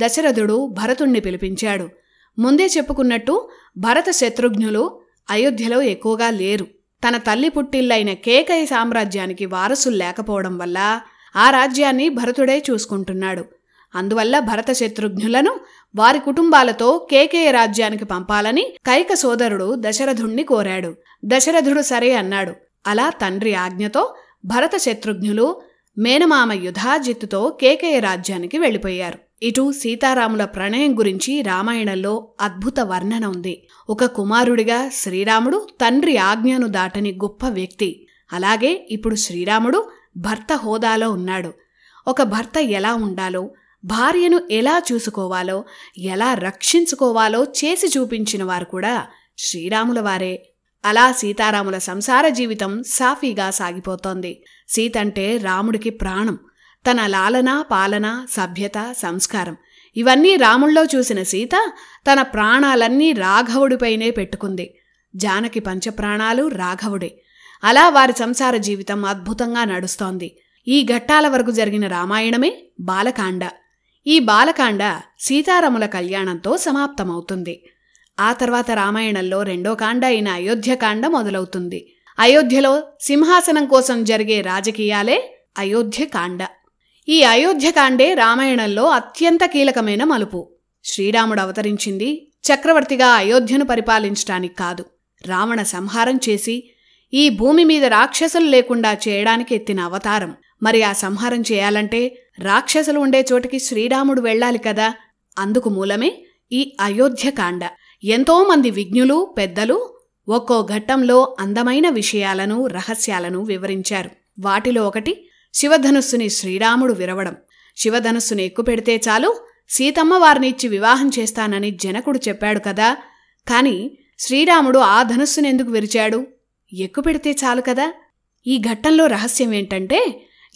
దశరథుడు భరతుణ్ణి పిలిపించాడు. ముందే చెప్పుకున్నట్టు భరత శత్రుఘ్నులు అయోధ్యలో ఎక్కువగా లేరు. తన తల్లి పుట్టిల్లైన కేకయ సామ్రాజ్యానికి వారసులు లేకపోవడం వల్ల ఆ రాజ్యాన్ని భరతుడే చూసుకుంటున్నాడు. అందువల్ల భరత శత్రుఘ్నులను వారి కుటుంబాలతో కేకేయ రాజ్యానికి పంపాలని కైక సోదరుడు దశరథుణ్ణి కోరాడు. దశరథుడు సరే అన్నాడు. అలా తండ్రి ఆజ్ఞతో భరత శత్రుఘ్నులు మేనమామ యుధాజిత్తుతో కేకేయ రాజ్యానికి వెళ్ళిపోయారు. ఇటు సీతారాముల ప్రణయం గురించి రామాయణంలో అద్భుత వర్ణన ఉంది. ఒక కుమారుడిగా శ్రీరాముడు తండ్రి ఆజ్ఞను దాటని గొప్ప వ్యక్తి. అలాగే ఇప్పుడు శ్రీరాముడు భర్త హోదాలో ఉన్నాడు. ఒక భర్త ఎలా ఉండాలో, భార్యను ఎలా చూసుకోవాలో, ఎలా రక్షించుకోవాలో చేసి చూపించిన వారు కూడా శ్రీరాముల వారే. అలా సీతారాముల సంసార జీవితం సాఫీగా సాగిపోతోంది. సీతంటే రాముడికి ప్రాణం. తన లాలన, పాలన, సభ్యత, సంస్కారం ఇవన్నీ రాముల్లో చూసిన సీత తన ప్రాణాలన్నీ రాఘవుడిపైనే పెట్టుకుంది. జానకి పంచప్రాణాలు రాఘవుడే. అలా వారి సంసార జీవితం అద్భుతంగా నడుస్తోంది. ఈ ఘట్టాల వరకు జరిగిన రామాయణమే బాలకాండ. ఈ బాలకాండ సీతారాముల కళ్యాణంతో సమాప్తమవుతుంది. ఆ తర్వాత రామాయణంలో రెండో కాండ అయిన అయోధ్యకాండ మొదలవుతుంది. అయోధ్యలో సింహాసనం కోసం జరిగే రాజకీయాలే అయోధ్యకాండ. ఈ అయోధ్యకాండే రామాయణంలో అత్యంత కీలకమైన మలుపు. శ్రీరాముడు అవతరించింది చక్రవర్తిగా అయోధ్యను పరిపాలించటానికి కాదు, రావణ సంహారం చేసి ఈ భూమి మీద రాక్షసులు లేకుండా చేయడానికి ఎత్తిన అవతారం. మరి ఆ సంహారం చేయాలంటే రాక్షసులు ఉండే చోటికి శ్రీరాముడు వెళ్ళాలి కదా. అందుకు మూలమే ఈ అయోధ్యకాండ. ఎంతోమంది విజ్ఞులు, పెద్దలు ఒక్కో ఘట్టంలో అందమైన విషయాలను, రహస్యాలను వివరించారు. వాటిలో ఒకటి శివధనుస్సుని శ్రీరాముడు విరవడం. శివధనుస్సుని ఎక్కుపెడితే చాలు సీతమ్మ వారిని ఇచ్చి వివాహం చేస్తానని జనకుడు చెప్పాడు కదా. కాని శ్రీరాముడు ఆ ధనుస్సునెందుకు విరిచాడు? ఎక్కుపెడితే చాలు కదా. ఈ ఘట్టంలో రహస్యం ఏంటంటే,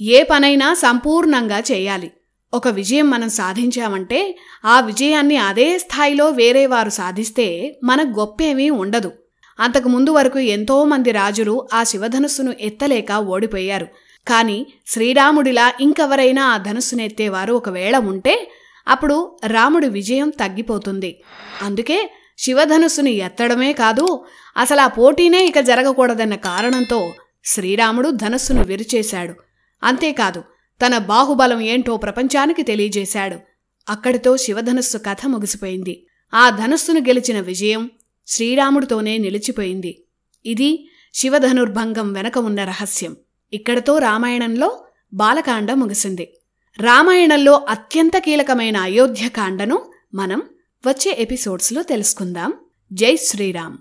ఏ పనైనా సంపూర్ణంగా చేయాలి. ఒక విజయం మనం సాధించామంటే ఆ విజయాన్ని అదే స్థాయిలో వేరేవారు సాధిస్తే మనకు గొప్పేమీ ఉండదు. అంతకుముందు వరకు ఎంతోమంది రాజులు ఆ శివధనుస్సును ఎత్తలేక ఓడిపోయారు. కాని శ్రీరాముడిలా ఇంకెవరైనా ఆ ధనుస్సునెత్తేవారు ఒకవేళ ఉంటే అప్పుడు రాముడి విజయం తగ్గిపోతుంది. అందుకే శివధనుస్సుని ఎత్తడమే కాదు, అసలు ఆ పోటీనే ఇక జరగకూడదన్న కారణంతో శ్రీరాముడు ధనుస్సును విరిచేశాడు. అంతేకాదు, తన బాహుబలం ఏంటో ప్రపంచానికి తెలియజేశాడు. అక్కడితో శివధనుస్సు కథ ముగిసిపోయింది. ఆ ధనుస్సును గెలిచిన విజయం శ్రీరాముడితోనే నిలిచిపోయింది. ఇది శివధనుర్భంగం వెనక ఉన్న రహస్యం. ఇక్కడితో రామాయణంలో బాలకాండ ముగిసింది. రామాయణంలో అత్యంత కీలకమైన అయోధ్యకాండను మనం వచ్చే ఎపిసోడ్స్లో తెలుసుకుందాం. జై శ్రీరామ్.